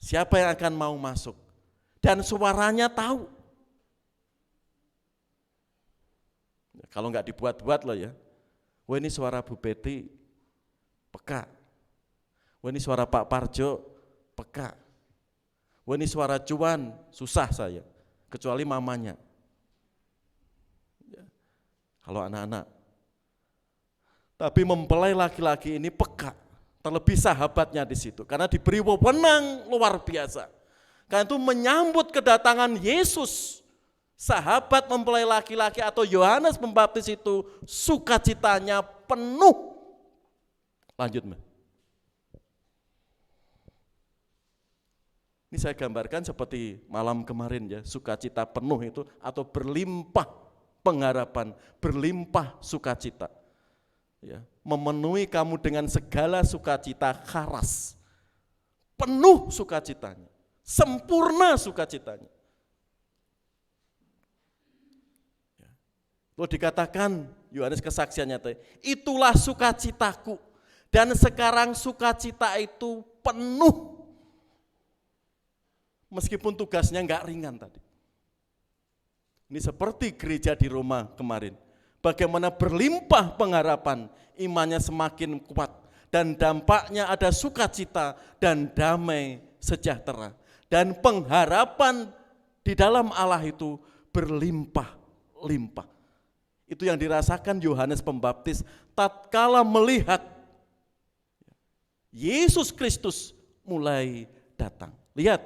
B: Siapa yang akan mau masuk? Dan suaranya tahu. Kalau nggak dibuat-buat loh ya. Wah ini suara Bu Betty, peka. Wah ini suara Pak Parjo, peka. Wah ini suara Cuan, susah saya. Kecuali mamanya. Ya. Kalau anak-anak. Tapi mempelai laki-laki ini peka. Terlebih sahabatnya di situ. Karena diberi wewenang luar biasa. Karena itu menyambut kedatangan Yesus. Sahabat mempelai laki-laki atau Yohanes Pembaptis itu sukacitanya penuh. Lanjut, Mbak. Ini saya gambarkan seperti malam kemarin ya, sukacita penuh itu atau berlimpah pengharapan, berlimpah sukacita. Ya, memenuhi kamu dengan segala sukacita kharas. Penuh sukacitanya, sempurna sukacitanya. Lalu dikatakan Yohanes kesaksiannya, itulah sukacitaku dan sekarang sukacita itu penuh. Meskipun tugasnya enggak ringan tadi. Ini seperti gereja di Roma kemarin. Bagaimana berlimpah pengharapan, imannya semakin kuat. Dan dampaknya ada sukacita dan damai sejahtera. Dan pengharapan di dalam Allah itu berlimpah-limpah. Itu yang dirasakan Yohanes Pembaptis tatkala melihat Yesus Kristus mulai datang. Lihat,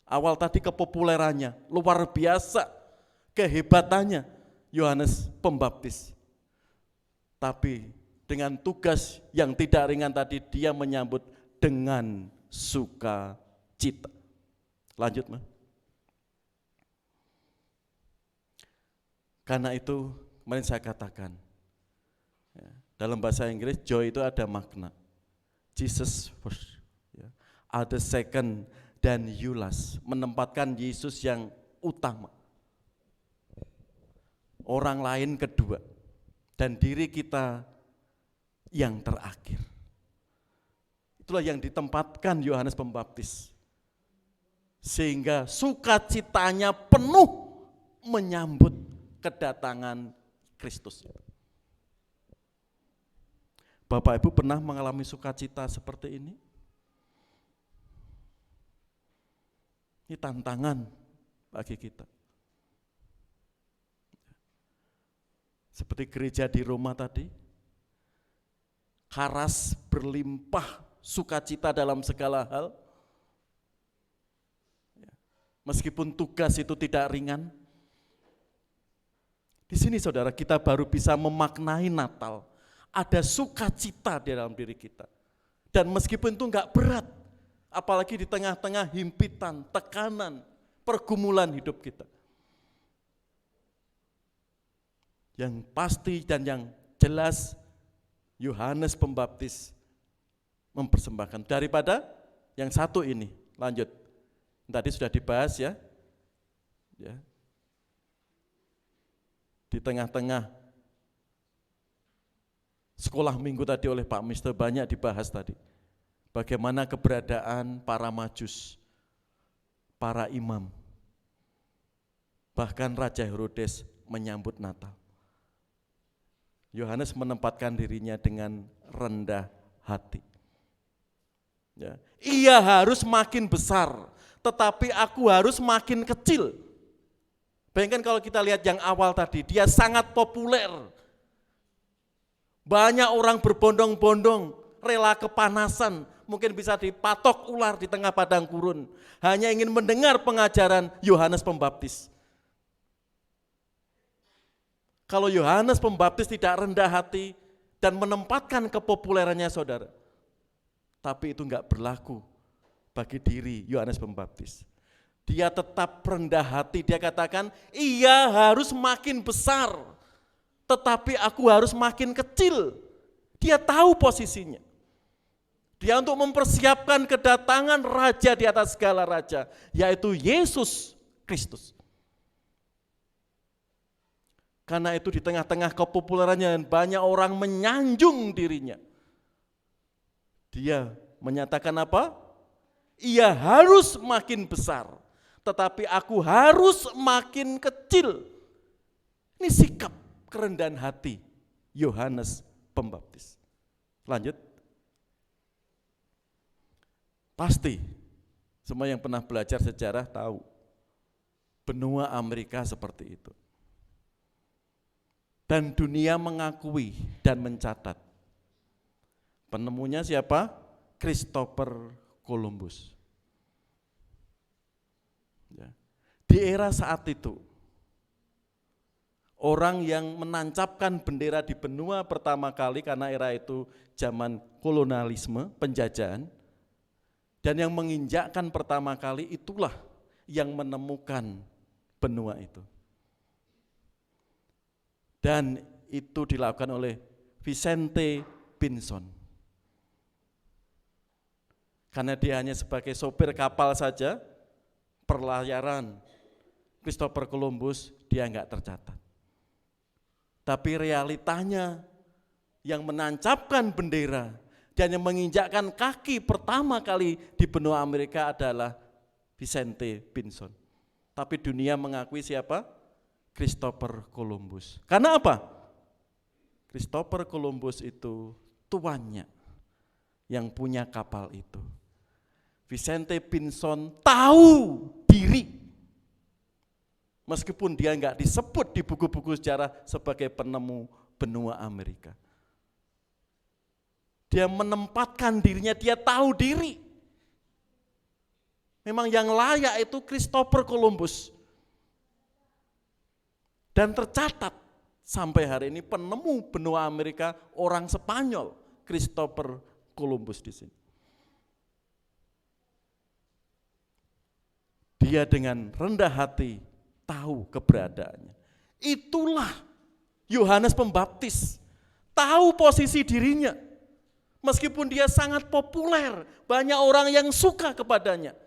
B: awal tadi kepopulerannya, luar biasa kehebatannya Yohanes Pembaptis. Tapi dengan tugas yang tidak ringan tadi, dia menyambut dengan sukacita. Lanjut, Ma. Karena itu, kemarin saya katakan, dalam bahasa Inggris, joy itu ada makna. Jesus first, other second, dan you last. Menempatkan Yesus yang utama. Orang lain kedua. Dan diri kita yang terakhir. Itulah yang ditempatkan Yohanes Pembaptis. Sehingga sukacitanya penuh menyambut kedatangan Kristus. Bapak Ibu pernah mengalami sukacita seperti ini? Ini tantangan bagi kita. Seperti gereja di Roma tadi, karas berlimpah sukacita dalam segala hal. Meskipun tugas itu tidak ringan. Di sini saudara kita baru bisa memaknai Natal. Ada sukacita di dalam diri kita. Dan meskipun itu enggak berat, apalagi di tengah-tengah himpitan, tekanan, pergumulan hidup kita. Yang pasti dan yang jelas Yohanes Pembaptis mempersembahkan daripada yang satu ini. Lanjut. Tadi sudah dibahas ya. Di tengah-tengah sekolah minggu tadi oleh Pak Mister banyak dibahas tadi. Bagaimana keberadaan para majus, para imam. Bahkan Raja Herodes menyambut Natal. Yohanes menempatkan dirinya dengan rendah hati. Ya. Ia harus makin besar, tetapi aku harus makin kecil. Bayangkan kalau kita lihat yang awal tadi, dia sangat populer. Banyak orang berbondong-bondong, rela kepanasan, mungkin bisa dipatok ular di tengah padang gurun. Hanya ingin mendengar pengajaran Yohanes Pembaptis. Kalau Yohanes Pembaptis tidak rendah hati dan menempatkan kepopulerannya saudara, tapi itu enggak berlaku bagi diri Yohanes Pembaptis. Dia tetap rendah hati, dia katakan, ia harus makin besar, tetapi aku harus makin kecil. Dia tahu posisinya. Dia untuk mempersiapkan kedatangan raja di atas segala raja, yaitu Yesus Kristus. Karena itu di tengah-tengah kepopulerannya banyak orang menyanjung dirinya. Dia menyatakan apa? ia harus makin besar, tetapi aku harus makin kecil. Ini sikap kerendahan hati Yohanes Pembaptis. Lanjut. Pasti semua yang pernah belajar sejarah tahu benua Amerika seperti itu. Dan dunia mengakui dan mencatat. Penemunya siapa? Christopher Columbus. Ya. Di era saat itu, orang yang menancapkan bendera di benua pertama kali, karena era itu zaman kolonialisme, penjajahan, dan yang menginjakkan pertama kali itulah yang menemukan benua itu. Dan itu dilakukan oleh Vicente Pinson. Karena dia hanya sebagai sopir kapal saja, perlayaran Christopher Columbus dia enggak tercatat. Tapi realitanya yang menancapkan bendera dan yang menginjakkan kaki pertama kali di benua Amerika adalah Vicente Pinson. Tapi dunia mengakui siapa? Christopher Columbus. Karena apa? Christopher Columbus itu tuannya yang punya kapal itu. Vicente Pinson tahu diri. Meskipun dia enggak disebut di buku-buku sejarah sebagai penemu benua Amerika. Dia menempatkan dirinya, dia tahu diri. Memang yang layak itu Christopher Columbus. Dan tercatat sampai hari ini penemu benua Amerika orang Spanyol, Christopher Columbus di sini. Dia dengan rendah hati tahu keberadaannya. Itulah Yohanes Pembaptis, tahu posisi dirinya. Meskipun dia sangat populer, banyak orang yang suka kepadanya.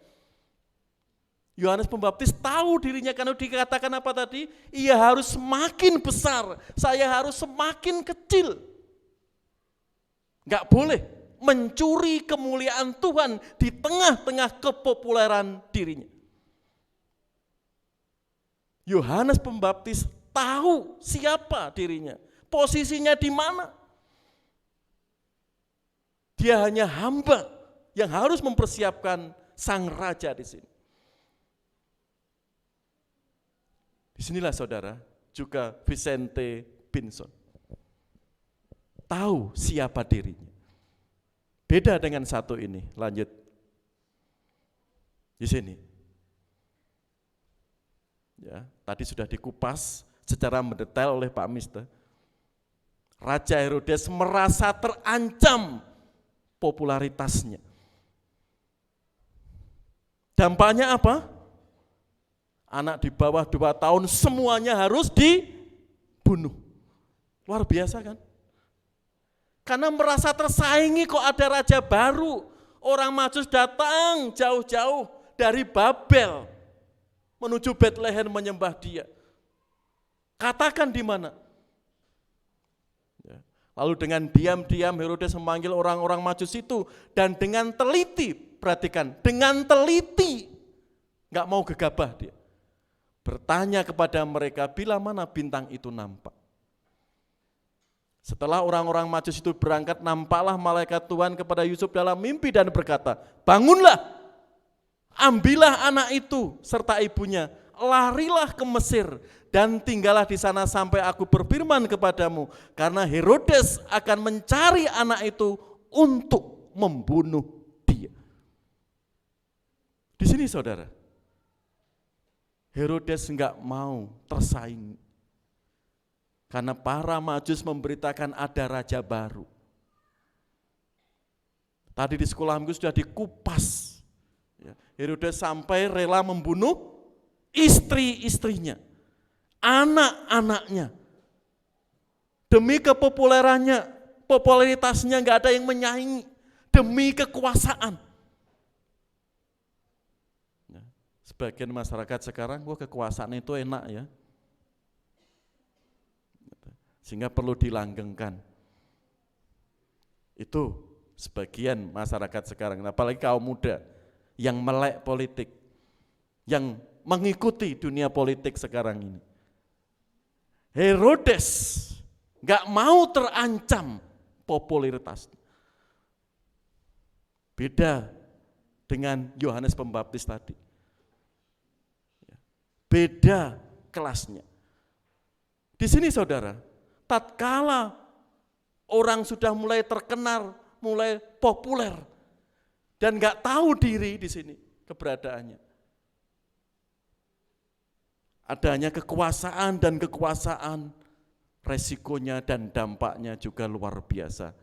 B: Yohanes Pembaptis tahu dirinya karena dikatakan apa tadi? Ia harus semakin besar, saya harus semakin kecil. Enggak boleh mencuri kemuliaan Tuhan di tengah-tengah kepopuleran dirinya. Yohanes Pembaptis tahu siapa dirinya, posisinya di mana. Dia hanya hamba yang harus mempersiapkan sang raja di sini. Disinilah saudara, juga Vicente Pinson. Tahu siapa dirinya. Beda dengan satu ini, lanjut. Di sini. Ya, tadi sudah dikupas secara mendetail oleh Pak Mister. Raja Herodes merasa terancam popularitasnya. Dampaknya apa? Anak di bawah 2 tahun semuanya harus dibunuh. Luar biasa kan? Karena merasa tersaingi kok ada raja baru. Orang Majus datang jauh-jauh dari Babel menuju Bethlehem menyembah dia. Katakan di mana? Lalu dengan diam-diam Herodes memanggil orang-orang Majus itu dan dengan teliti, perhatikan, dengan teliti, enggak mau gegabah dia. Bertanya kepada mereka, bila mana bintang itu nampak. Setelah orang-orang Majus itu berangkat, nampaklah malaikat Tuhan kepada Yusuf dalam mimpi dan berkata, bangunlah, ambillah anak itu serta ibunya, larilah ke Mesir dan tinggallah di sana sampai aku berfirman kepadamu, karena Herodes akan mencari anak itu untuk membunuh dia. Di sini saudara, Herodes enggak mau tersaing. Karena para Majus memberitakan ada raja baru. Tadi di sekolah minggu sudah dikupas. Herodes sampai rela membunuh istri-istrinya, anak-anaknya. Demi kepopulerannya, popularitasnya enggak ada yang menyaingi. Demi kekuasaan. Sebagian masyarakat sekarang, wah kekuasaan itu enak ya. Sehingga perlu dilanggengkan. Itu sebagian masyarakat sekarang, apalagi kaum muda. yang melek politik, yang mengikuti dunia politik sekarang ini. Herodes gak mau terancam popularitas. Beda dengan Yohanes Pembaptis tadi. Beda kelasnya. Di sini saudara, tatkala orang sudah mulai terkenal, mulai populer, dan gak tahu diri di sini keberadaannya. Adanya kekuasaan dan kekuasaan, resikonya dan dampaknya juga luar biasa.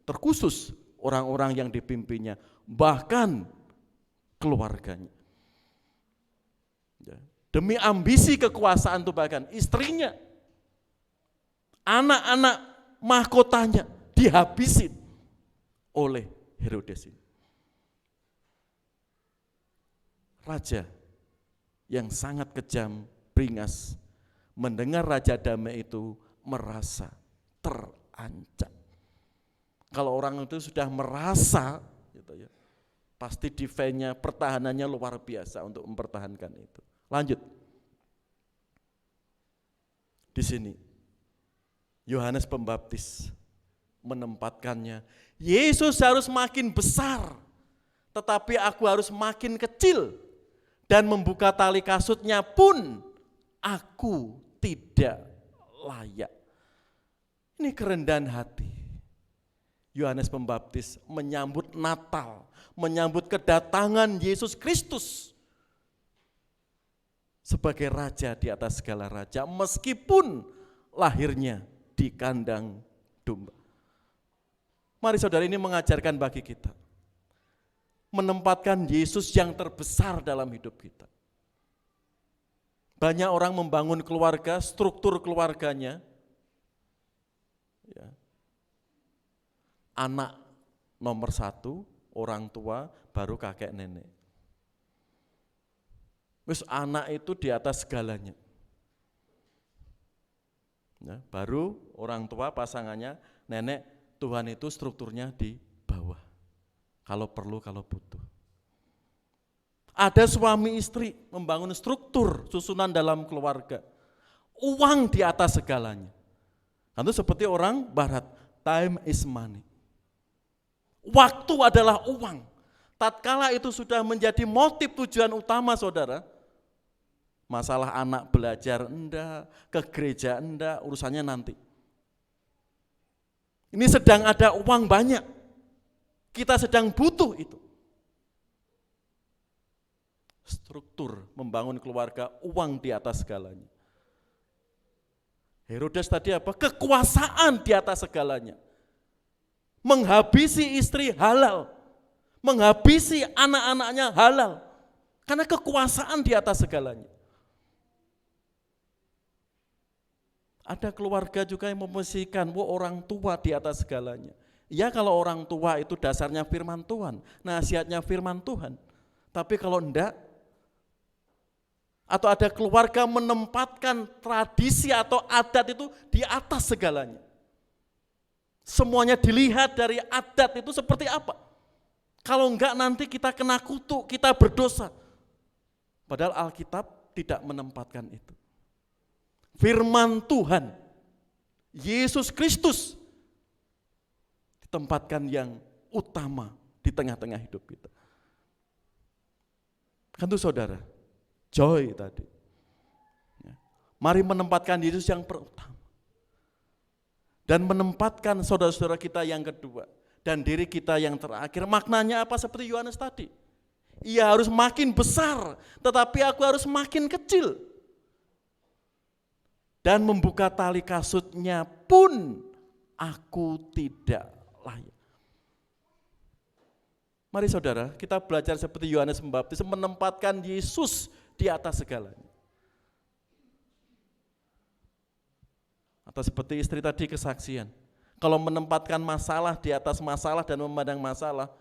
B: Terkhusus orang-orang yang dipimpinnya, bahkan keluarganya. Demi ambisi kekuasaan itu bahkan istrinya, anak-anak mahkotanya dihabisin oleh Herodes ini. Raja yang sangat kejam, beringas, mendengar Raja Damai itu merasa terancam. Kalau orang itu sudah merasa, gitu ya, pasti defense-nya, pertahanannya luar biasa untuk mempertahankan itu. Lanjut. Di sini Yohanes Pembaptis menempatkannya, Yesus harus makin besar, tetapi aku harus makin kecil, dan membuka tali kasutnya pun aku tidak layak. Ini kerendahan hati. Yohanes Pembaptis menyambut Natal, menyambut kedatangan Yesus Kristus sebagai raja di atas segala raja, meskipun lahirnya di kandang domba. Mari saudara, ini mengajarkan bagi kita menempatkan Yesus yang terbesar dalam hidup kita. Banyak orang membangun keluarga, struktur keluarganya, ya, anak nomor 1, orang tua, baru kakek nenek. Terus anak itu di atas segalanya. Ya, baru orang tua, pasangannya, nenek, Tuhan itu strukturnya di bawah. Kalau perlu, kalau butuh. Ada suami istri membangun struktur susunan dalam keluarga. Uang di atas segalanya. Itu seperti orang barat, time is money. Waktu adalah uang. Tatkala itu sudah menjadi motif tujuan utama saudara, masalah anak belajar enggak, ke gereja enggak, urusannya nanti. Ini sedang ada uang banyak, kita sedang butuh itu. Struktur membangun keluarga, uang di atas segalanya. Herodes tadi apa? Kekuasaan di atas segalanya. Menghabisi istri halal, menghabisi anak-anaknya halal, karena kekuasaan di atas segalanya. Ada keluarga juga yang memposisikan orang tua di atas segalanya. Ya, kalau orang tua itu dasarnya firman Tuhan, nasihatnya firman Tuhan. Tapi kalau enggak, atau ada keluarga menempatkan tradisi atau adat itu di atas segalanya. Semuanya dilihat dari adat itu seperti apa. Kalau enggak nanti kita kena kutuk, kita berdosa. Padahal Alkitab tidak menempatkan itu. Firman Tuhan, Yesus Kristus ditempatkan yang utama di tengah-tengah hidup kita. Kan itu saudara, joy tadi. Mari menempatkan Yesus yang pertama. Dan menempatkan saudara-saudara kita yang kedua. Dan diri kita yang terakhir. Maknanya apa? Seperti Yohanes tadi. Ia harus makin besar, tetapi aku harus makin kecil. Dan membuka tali kasutnya pun aku tidak layak. Mari saudara, kita belajar seperti Yohanes Pembaptis, menempatkan Yesus di atas segalanya. Atau seperti istri tadi kesaksian, kalau menempatkan masalah di atas masalah dan memandang masalah,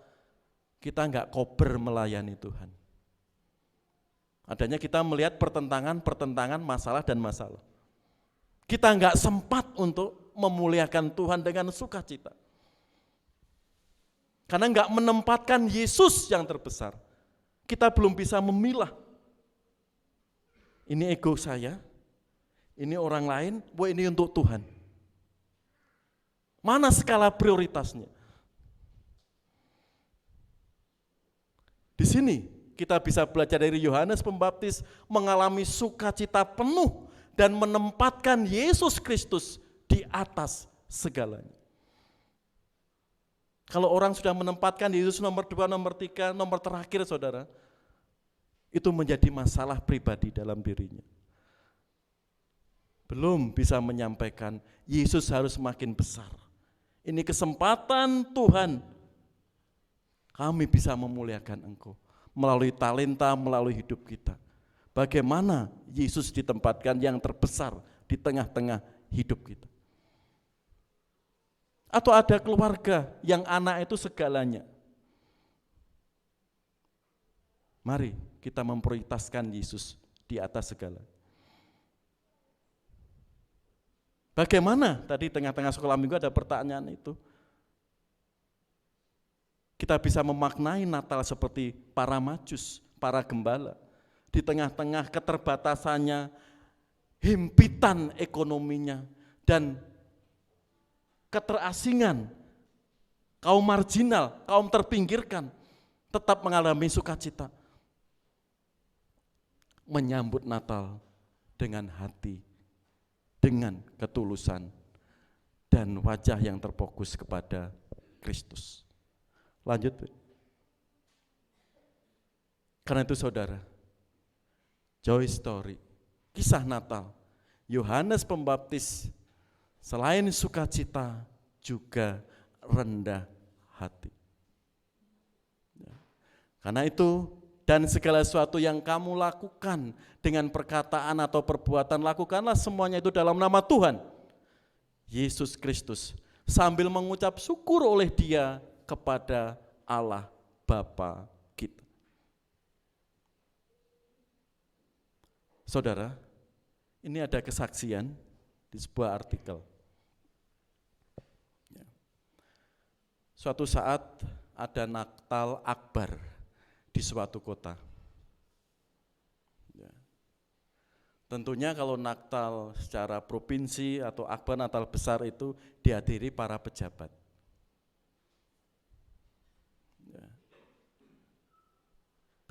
B: kita enggak kober melayani Tuhan. Adanya kita melihat pertentangan masalah dan masalah. Kita enggak sempat untuk memuliakan Tuhan dengan sukacita. Karena enggak menempatkan Yesus yang terbesar. Kita belum bisa memilah. Ini ego saya, ini orang lain, ini untuk Tuhan. Mana skala prioritasnya? Di sini kita bisa belajar dari Yohanes Pembaptis mengalami sukacita penuh dan menempatkan Yesus Kristus di atas segalanya. Kalau orang sudah menempatkan Yesus nomor 2, nomor 3, nomor terakhir saudara, itu menjadi masalah pribadi dalam dirinya. Belum bisa menyampaikan Yesus harus makin besar. Ini kesempatan Tuhan, kami bisa memuliakan Engkau melalui talenta, melalui hidup kita. Bagaimana Yesus ditempatkan yang terbesar di tengah-tengah hidup kita. Atau ada keluarga yang anak itu segalanya. Mari kita memprioritaskan Yesus di atas segala. Bagaimana? Tadi tengah-tengah sekolah minggu ada pertanyaan itu. Kita bisa memaknai Natal seperti para majus, para gembala. Di tengah-tengah keterbatasannya, himpitan ekonominya, dan keterasingan, kaum marginal, kaum terpinggirkan, tetap mengalami sukacita. Menyambut Natal dengan hati, dengan ketulusan, dan wajah yang terfokus kepada Kristus. Lanjut. Karena itu saudara, joy story, kisah Natal, Yohanes Pembaptis selain sukacita juga rendah hati. Karena itu, dan segala sesuatu yang kamu lakukan dengan perkataan atau perbuatan, lakukanlah semuanya itu dalam nama Tuhan Yesus Kristus, sambil mengucap syukur oleh Dia kepada Allah Bapa kita. Saudara, ini ada kesaksian di sebuah artikel. Suatu saat ada Natal Akbar di suatu kota. Tentunya kalau Natal secara provinsi atau Akbar Natal besar itu dihadiri para pejabat.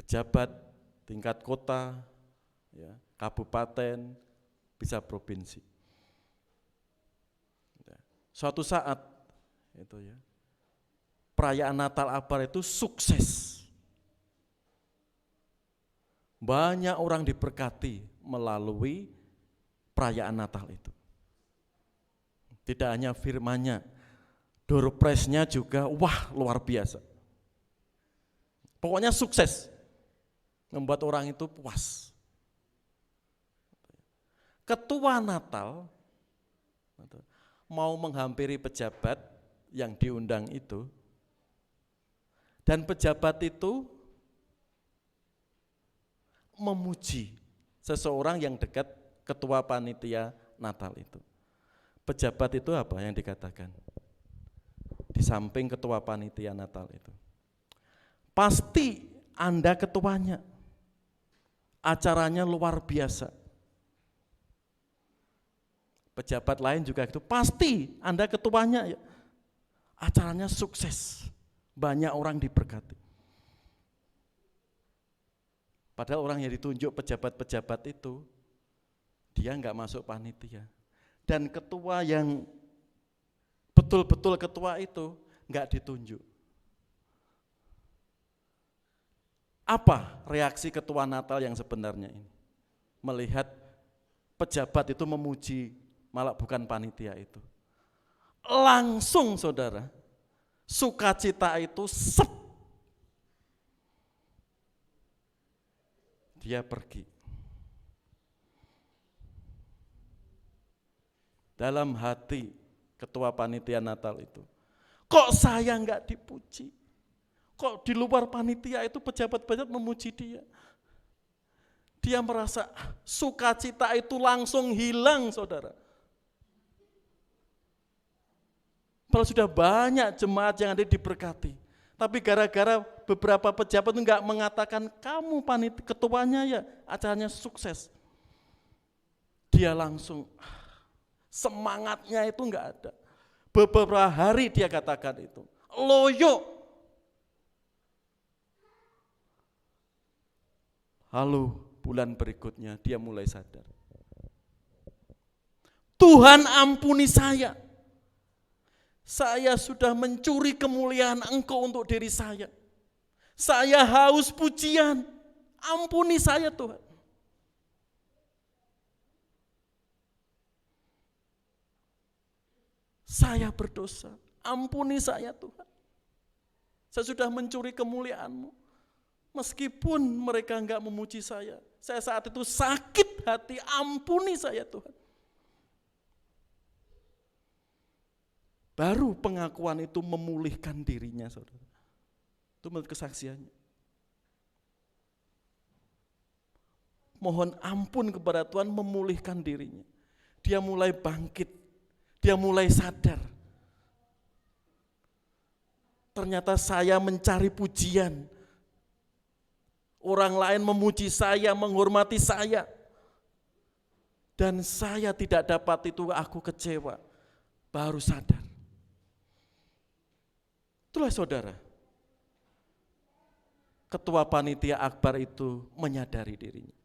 B: Pejabat tingkat kota, kabupaten, bisa provinsi. Suatu saat itu perayaan Natal Akbar itu sukses. Banyak orang diberkati melalui perayaan Natal itu. Tidak hanya firman-Nya, door prize-nya juga luar biasa. Pokoknya sukses, membuat orang itu puas. Ketua Natal mau menghampiri pejabat yang diundang itu, dan pejabat itu memuji seseorang yang dekat ketua panitia Natal itu. Pejabat itu apa yang dikatakan? Di samping ketua panitia Natal itu. Pasti Anda ketuanya. Acaranya luar biasa. Pejabat lain juga itu, pasti Anda ketuanya. Acaranya sukses. Banyak orang diberkati. Padahal orang yang ditunjuk pejabat-pejabat itu, dia enggak masuk panitia. Dan ketua yang betul-betul ketua itu enggak ditunjuk. Apa reaksi ketua Natal yang sebenarnya ini? Melihat pejabat itu memuji, malah bukan panitia itu. Langsung saudara, sukacita itu dia pergi. Dalam hati ketua panitia Natal itu, kok saya enggak dipuji? Kok di luar panitia itu pejabat-pejabat memuji dia? Dia merasa sukacita itu langsung hilang saudara. Padahal sudah banyak jemaat yang ada diberkati. Tapi gara-gara beberapa pejabat itu nggak mengatakan kamu ketuanya ya acaranya sukses. Dia langsung semangatnya itu nggak ada. Beberapa hari dia katakan itu, loyo. Lalu bulan berikutnya dia mulai sadar. Tuhan ampuni saya. Saya sudah mencuri kemuliaan Engkau untuk diri saya. Saya haus pujian. Ampuni saya Tuhan. Saya berdosa. Ampuni saya Tuhan. Saya sudah mencuri kemuliaan-Mu. Meskipun mereka enggak memuji saya saat itu sakit hati, ampuni saya Tuhan. Baru pengakuan itu memulihkan dirinya, saudara. Itu menurut kesaksiannya. Mohon ampun kepada Tuhan memulihkan dirinya. Dia mulai bangkit, dia mulai sadar. Ternyata saya mencari pujian. Orang lain memuji saya, menghormati saya. Dan saya tidak dapat itu, aku kecewa. Baru sadar. Itulah saudara. Ketua panitia akbar itu menyadari dirinya.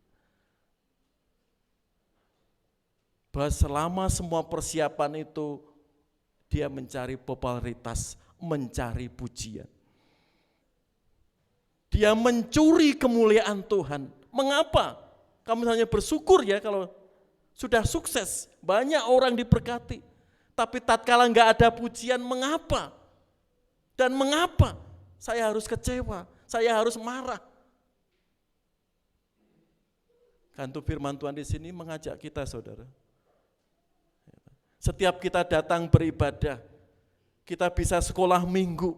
B: Bahwa selama semua persiapan itu, dia mencari popularitas, mencari pujian. Dia mencuri kemuliaan Tuhan. Mengapa? Kamu hanya bersyukur ya kalau sudah sukses, banyak orang diberkati. Tapi tatkala enggak ada pujian, mengapa? Dan mengapa saya harus kecewa, saya harus marah? Kantu firman Tuhan di sini mengajak kita, saudara. Setiap kita datang beribadah, kita bisa sekolah minggu,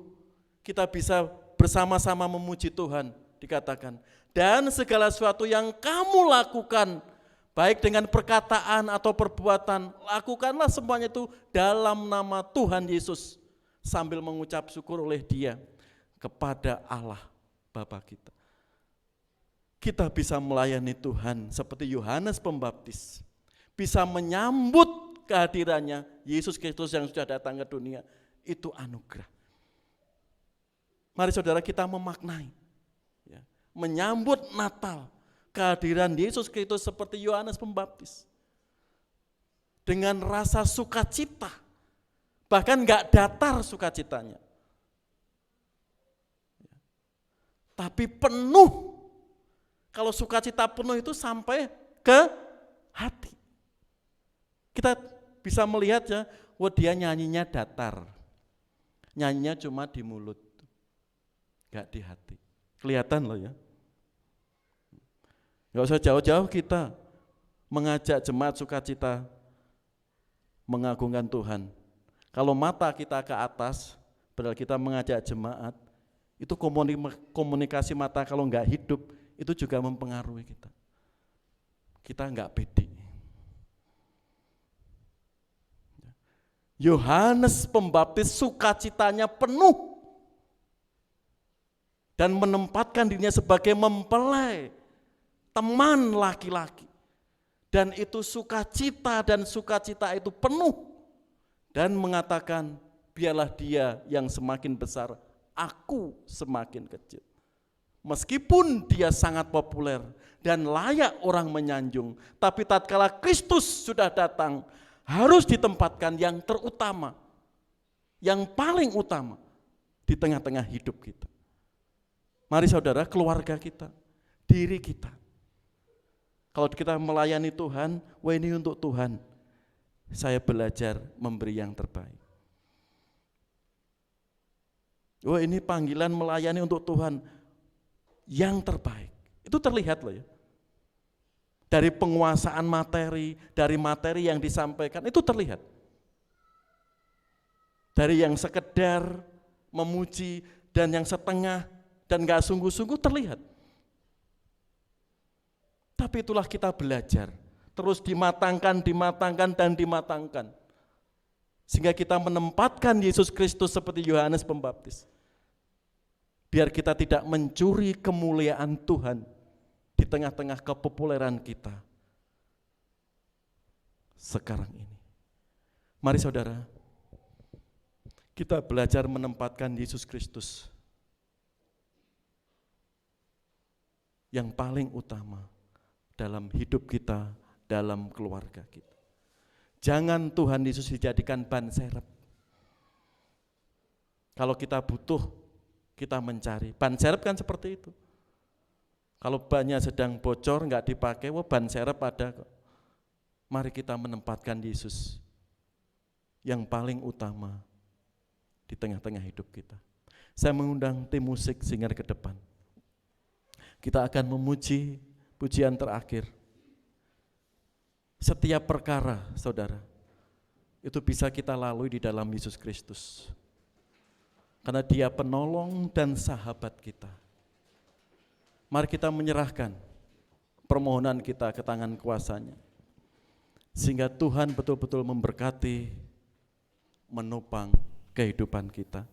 B: kita bisa bersama-sama memuji Tuhan, dikatakan. Dan segala sesuatu yang kamu lakukan, baik dengan perkataan atau perbuatan, lakukanlah semuanya itu dalam nama Tuhan Yesus, sambil mengucap syukur oleh Dia kepada Allah Bapa kita. Kita bisa melayani Tuhan seperti Yohanes Pembaptis, bisa menyambut kehadirannya Yesus Kristus yang sudah datang ke dunia, itu anugerah. Mari saudara kita memaknai, ya, menyambut Natal, kehadiran Yesus Kristus seperti Yohanes Pembaptis. Dengan rasa sukacita, bahkan enggak datar sukacitanya. Tapi penuh, kalau sukacita penuh itu sampai ke hati. Kita bisa melihat ya, dia nyanyinya datar, nyanyinya cuma di mulut. Gak di hati, kelihatan loh ya. Gak usah jauh-jauh kita mengajak jemaat sukacita, mengagungkan Tuhan. Kalau mata kita ke atas, padahal kita mengajak jemaat, itu komunikasi mata kalau enggak hidup, itu juga mempengaruhi kita. Kita enggak pede. Yohanes Pembaptis sukacitanya penuh, dan menempatkan dirinya sebagai mempelai, teman laki-laki. Dan itu sukacita dan sukacita itu penuh. Dan mengatakan, biarlah dia yang semakin besar, aku semakin kecil. Meskipun dia sangat populer dan layak orang menyanjung, tapi tatkala Kristus sudah datang, harus ditempatkan yang terutama, yang paling utama di tengah-tengah hidup kita. Mari saudara, keluarga kita, diri kita. Kalau kita melayani Tuhan, wah ini untuk Tuhan. Saya belajar memberi yang terbaik. Wah ini panggilan melayani untuk Tuhan yang terbaik. Itu terlihat loh ya. Dari penguasaan materi, dari materi yang disampaikan, itu terlihat. Dari yang sekedar memuji dan yang setengah, dan gak sungguh-sungguh terlihat. Tapi itulah kita belajar, terus dimatangkan, dan dimatangkan. Sehingga kita menempatkan Yesus Kristus seperti Yohanes Pembaptis. Biar kita tidak mencuri kemuliaan Tuhan di tengah-tengah kepopuleran kita sekarang ini. Mari saudara, kita belajar menempatkan Yesus Kristus yang paling utama dalam hidup kita, dalam keluarga kita. Jangan Tuhan Yesus dijadikan ban serep. Kalau kita butuh, kita mencari. Ban serep kan seperti itu. Kalau bannya sedang bocor, enggak dipakai, wah ban serep ada kok. Mari kita menempatkan Yesus yang paling utama di tengah-tengah hidup kita. Saya mengundang tim musik singer ke depan. Kita akan memuji pujian terakhir. Setiap perkara, saudara, itu bisa kita lalui di dalam Yesus Kristus. Karena Dia penolong dan sahabat kita. Mari kita menyerahkan permohonan kita ke tangan kuasa-Nya. Sehingga Tuhan betul-betul memberkati, menopang kehidupan kita.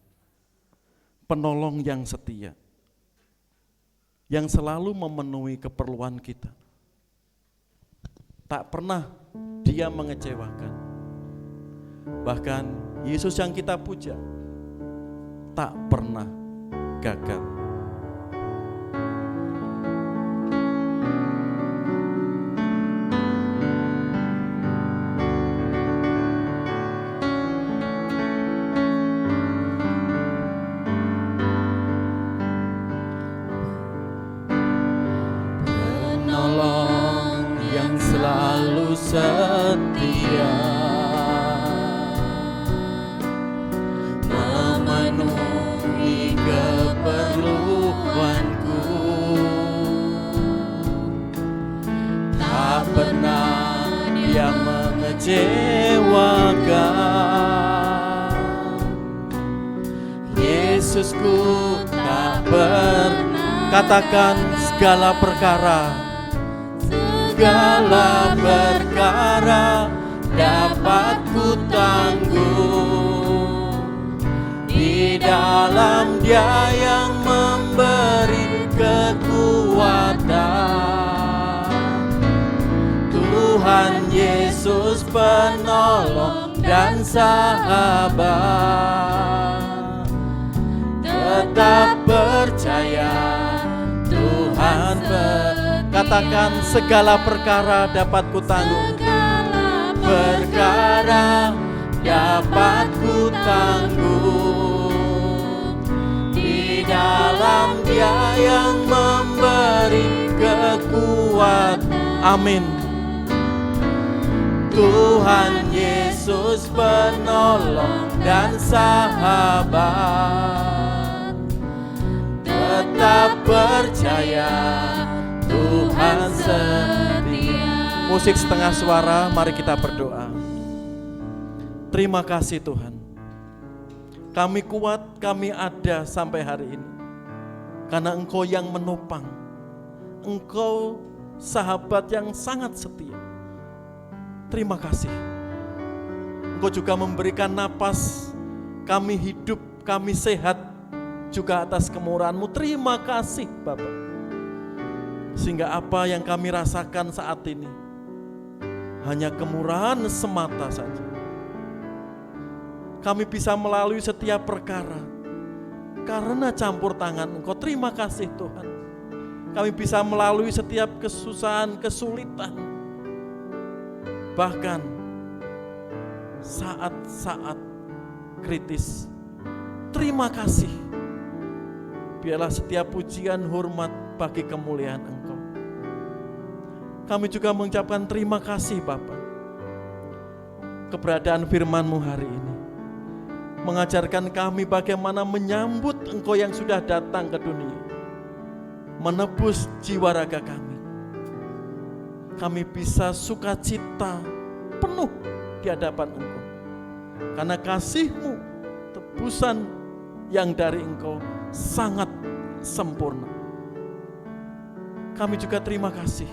B: Penolong yang setia, yang selalu memenuhi keperluan kita. Tak pernah Dia mengecewakan. Bahkan Yesus yang kita puja tak pernah gagal. Penolong yang selalu setia, memenuhi keperluanku, tak pernah Dia mengecewakan. Yesusku tak pernah, katakan segala perkara dapat ku tanggung di dalam Dia yang memberi kekuatan. Tuhan Yesus penolong dan sahabat, tetap percaya Tuhan katakan segala perkara dapat ku tanggung. Perkara dapat ku tanggung di dalam Dia yang memberi kekuatan. Amin. Tuhan Yesus penolong dan sahabat, tetap percaya Tuhan setia. Musik setengah suara, mari kita berdoa. Terima kasih Tuhan. Kami kuat, kami ada sampai hari ini karena Engkau yang menopang. Engkau sahabat yang sangat setia. Terima kasih. Engkau juga memberikan napas, kami hidup, kami sehat juga atas kemurahan-Mu. Terima kasih Bapak. Sehingga apa yang kami rasakan saat ini hanya kemurahan semata saja. Kami bisa melalui setiap perkara karena campur tangan Engkau. Terima kasih Tuhan. Kami bisa melalui setiap kesusahan, kesulitan, bahkan saat-saat kritis. Terima kasih. Biarlah setiap pujian, hormat bagi kemuliaan Engkau. Kami juga mengucapkan terima kasih Bapa. Keberadaan firman-Mu hari ini mengajarkan kami bagaimana menyambut Engkau yang sudah datang ke dunia, menebus jiwa raga kami. Kami bisa sukacita penuh di hadapan Engkau, karena kasih-Mu, tebusan yang dari Engkau sangat sempurna. Kami juga terima kasih.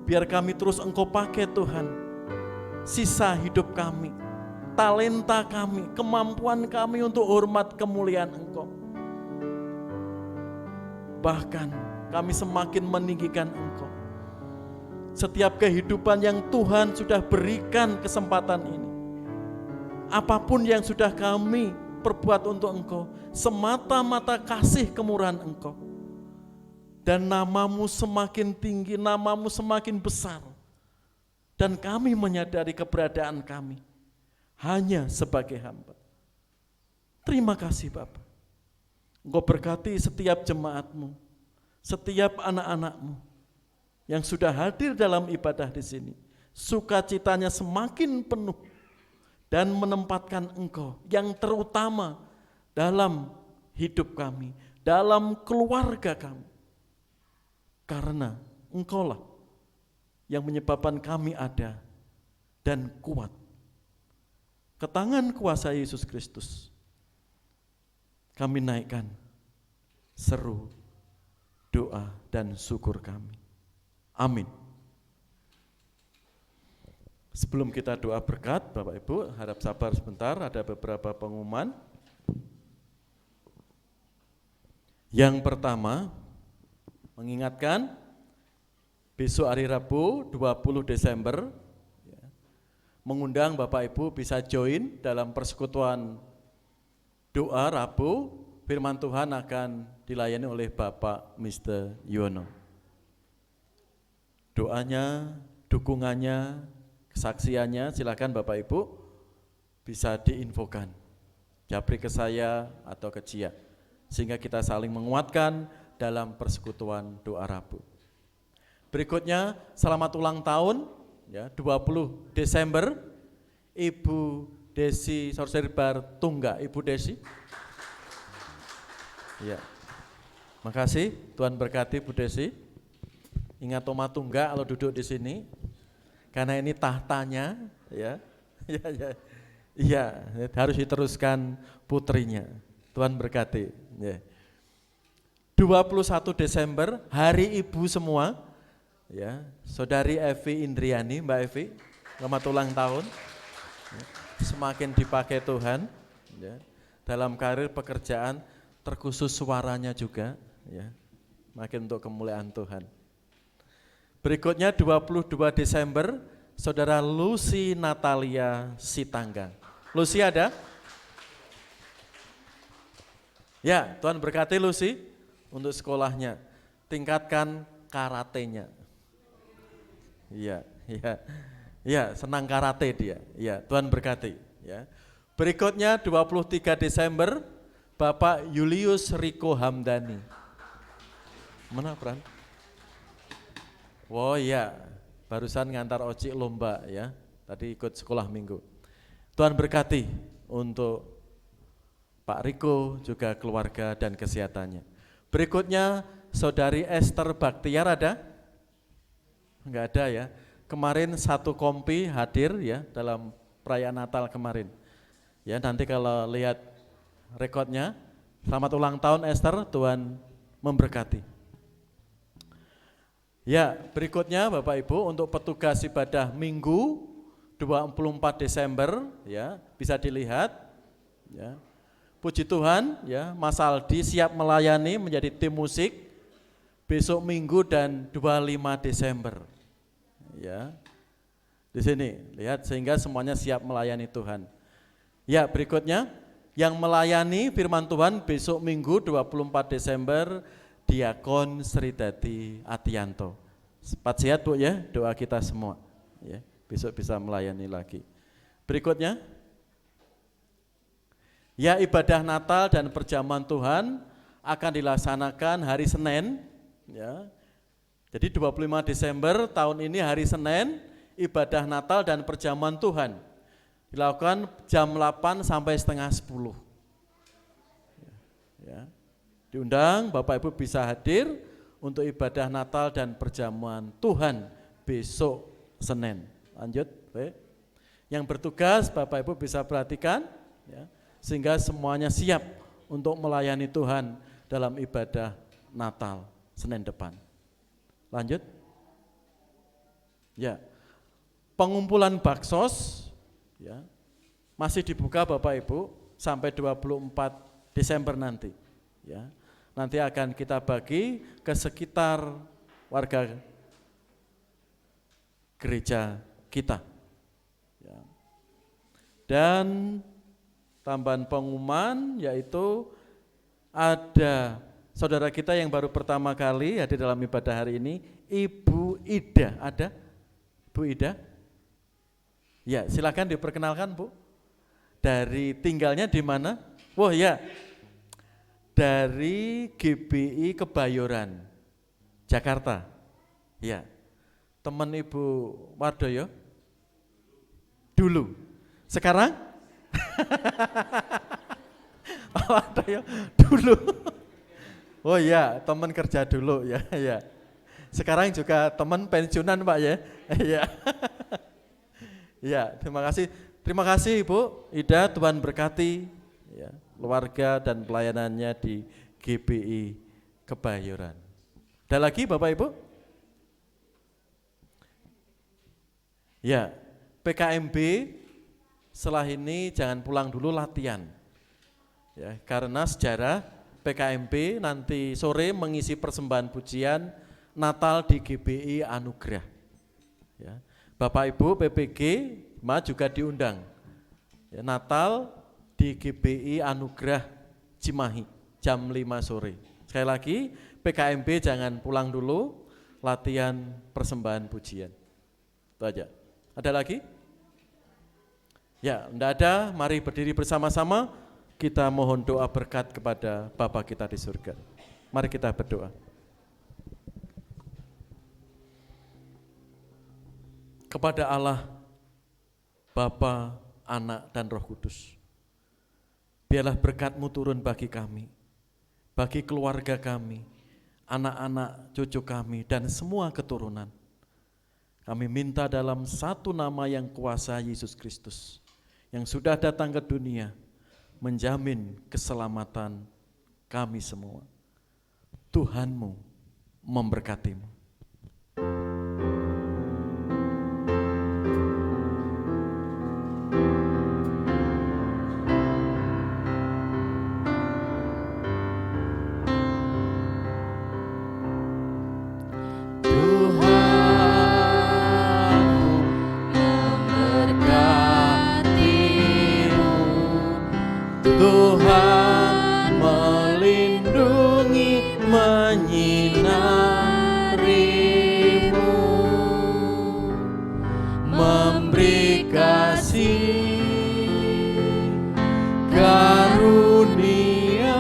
B: Biar kami terus Engkau pakai Tuhan, sisa hidup kami talenta kami, kemampuan kami untuk hormat kemuliaan Engkau. Bahkan kami semakin meninggikan Engkau. Setiap kehidupan yang Tuhan sudah berikan kesempatan ini, apapun yang sudah kami perbuat untuk Engkau, semata-mata kasih kemurahan Engkau. Dan namamu semakin tinggi, namamu semakin besar. Dan kami menyadari keberadaan kami hanya sebagai hamba. Terima kasih Bapa. Engkau berkati setiap jemaatmu, setiap anak-anakmu yang sudah hadir dalam ibadah di sini. Sukacitanya semakin penuh dan menempatkan Engkau yang terutama dalam hidup kami, dalam keluarga kami. Karena Engkaulah yang menyebabkan kami ada dan kuat. Ke tangan kuasa Yesus Kristus kami naikkan seru, doa dan syukur kami. Amin. Sebelum kita doa berkat, Bapak Ibu, harap sabar sebentar, ada beberapa pengumuman. Yang pertama, mengingatkan besok hari Rabu 20 Desember, mengundang Bapak Ibu bisa join dalam persekutuan doa Rabu. Firman Tuhan akan dilayani oleh Bapak Mr. Yono. Doanya, dukungannya, kesaksiannya silakan Bapak Ibu bisa diinfokan. Japri ke saya atau ke Cia, sehingga kita saling menguatkan dalam persekutuan doa Rabu. Berikutnya selamat ulang tahun ya 20 Desember Ibu Desi Sorserbar Tungga. Ibu Desi. Ya. Makasih, Tuhan berkati Bu Desi. Ingat Toma Tungga kalau duduk di sini, karena ini tahtanya, ya, harus diteruskan putrinya. Tuhan berkati. Ya. 21 Desember, Hari Ibu semua, ya, Saudari Evi Indriani, Mbak Evi, selamat ulang tahun. Ya. Semakin dipakai Tuhan, ya, dalam karir pekerjaan, terkhusus suaranya juga, ya, makin untuk kemuliaan Tuhan. Berikutnya 22 Desember, Saudara Lucy Natalia Sitanggang. Lucy ada? Ya, Tuhan berkati Lucy untuk sekolahnya. Tingkatkan karatenya. Iya, senang karate dia. Iya, Tuhan berkati. Ya. Berikutnya 23 Desember, Bapak Julius Riko Hamdani. Mana Pran? Oh iya, barusan ngantar Oci lomba ya, tadi ikut sekolah minggu. Tuhan berkati untuk Pak Riko juga keluarga dan kesehatannya. Berikutnya Saudari Esther Baktiar ada? Enggak ada ya, kemarin satu kompi hadir ya dalam perayaan Natal kemarin. Ya nanti kalau lihat rekodnya, selamat ulang tahun Esther, Tuhan memberkati. Ya, berikutnya Bapak Ibu untuk petugas ibadah Minggu 24 Desember ya, bisa dilihat ya. Puji Tuhan ya, Mas Aldi siap melayani menjadi tim musik besok Minggu dan 25 Desember. Ya. Di sini lihat sehingga semuanya siap melayani Tuhan. Ya, berikutnya yang melayani firman Tuhan besok Minggu 24 Desember Diakon Sridadi Atianto. Cepat sehat Bu ya, doa kita semua ya, besok bisa melayani lagi. Berikutnya ya, ibadah Natal dan perjamuan Tuhan akan dilaksanakan hari Senin ya. Jadi 25 Desember tahun ini hari Senin, ibadah Natal dan perjamuan Tuhan dilakukan jam 8 sampai setengah 10 ya. Diundang Bapak Ibu bisa hadir untuk ibadah Natal dan perjamuan Tuhan besok Senin. Lanjut, baik. Yang bertugas Bapak Ibu bisa perhatikan ya, sehingga semuanya siap untuk melayani Tuhan dalam ibadah Natal Senin depan. Lanjut. Ya. Pengumpulan baksos ya. masih dibuka Bapak Ibu sampai 24 Desember nanti. Ya, nanti akan kita bagi ke sekitar warga gereja kita. Ya. Dan tambahan pengumuman yaitu ada saudara kita yang baru pertama kali hadir dalam ibadah hari ini, Ibu Ida. Ada? Bu Ida? Ya, silakan diperkenalkan Bu. Dari tinggalnya di mana? Wah ya, dari GBI Kebayoran, Jakarta. Ya, teman Ibu Wardoyo? Dulu. Sekarang? Wardoyo dulu. Oh ya, teman kerja dulu ya. Ya. Sekarang juga teman pensiunan Pak ya. Ya. Ya, terima kasih. Terima kasih Ibu Ida, Tuhan berkati ya, keluarga dan pelayanannya di GBI Kebayoran. Ada lagi Bapak Ibu? Ya, PKMB setelah ini jangan pulang dulu, latihan. Ya, karena sejarah PKMB nanti sore mengisi persembahan pujian Natal di GBI Anugerah. Ya, Bapak Ibu PPG juga diundang. Ya, Natal di GBI Anugerah Cimahi jam 5 sore. Sekali lagi PKMB jangan pulang dulu, latihan persembahan pujian. Itu aja. Ada lagi? Ya, enggak ada. Mari berdiri bersama-sama. Kita mohon doa berkat kepada Bapa kita di surga. Mari kita berdoa. Kepada Allah, Bapa, Anak, dan Roh Kudus, biarlah berkat-Mu turun bagi kami, bagi keluarga kami, anak-anak, cucu kami, dan semua keturunan. Kami minta dalam satu nama yang kuasa, Yesus Kristus, yang sudah datang ke dunia, menjamin keselamatan kami semua. Tuhan-Mu memberkati-Mu. Tuhan melindungi, menyinari-Mu, memberi kasih karunia.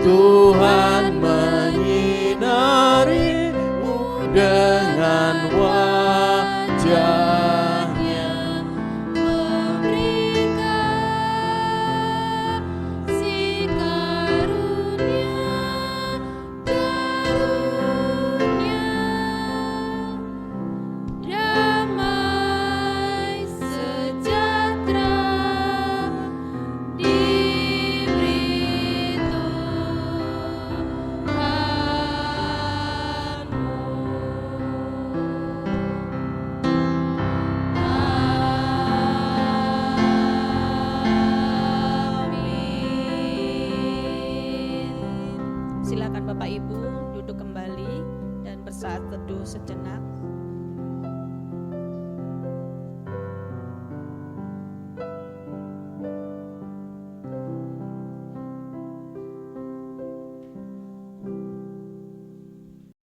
B: Tuhan menyinari-Mu dengan wajah.
A: Silakan Bapak Ibu duduk kembali dan bersaat teduh sejenak.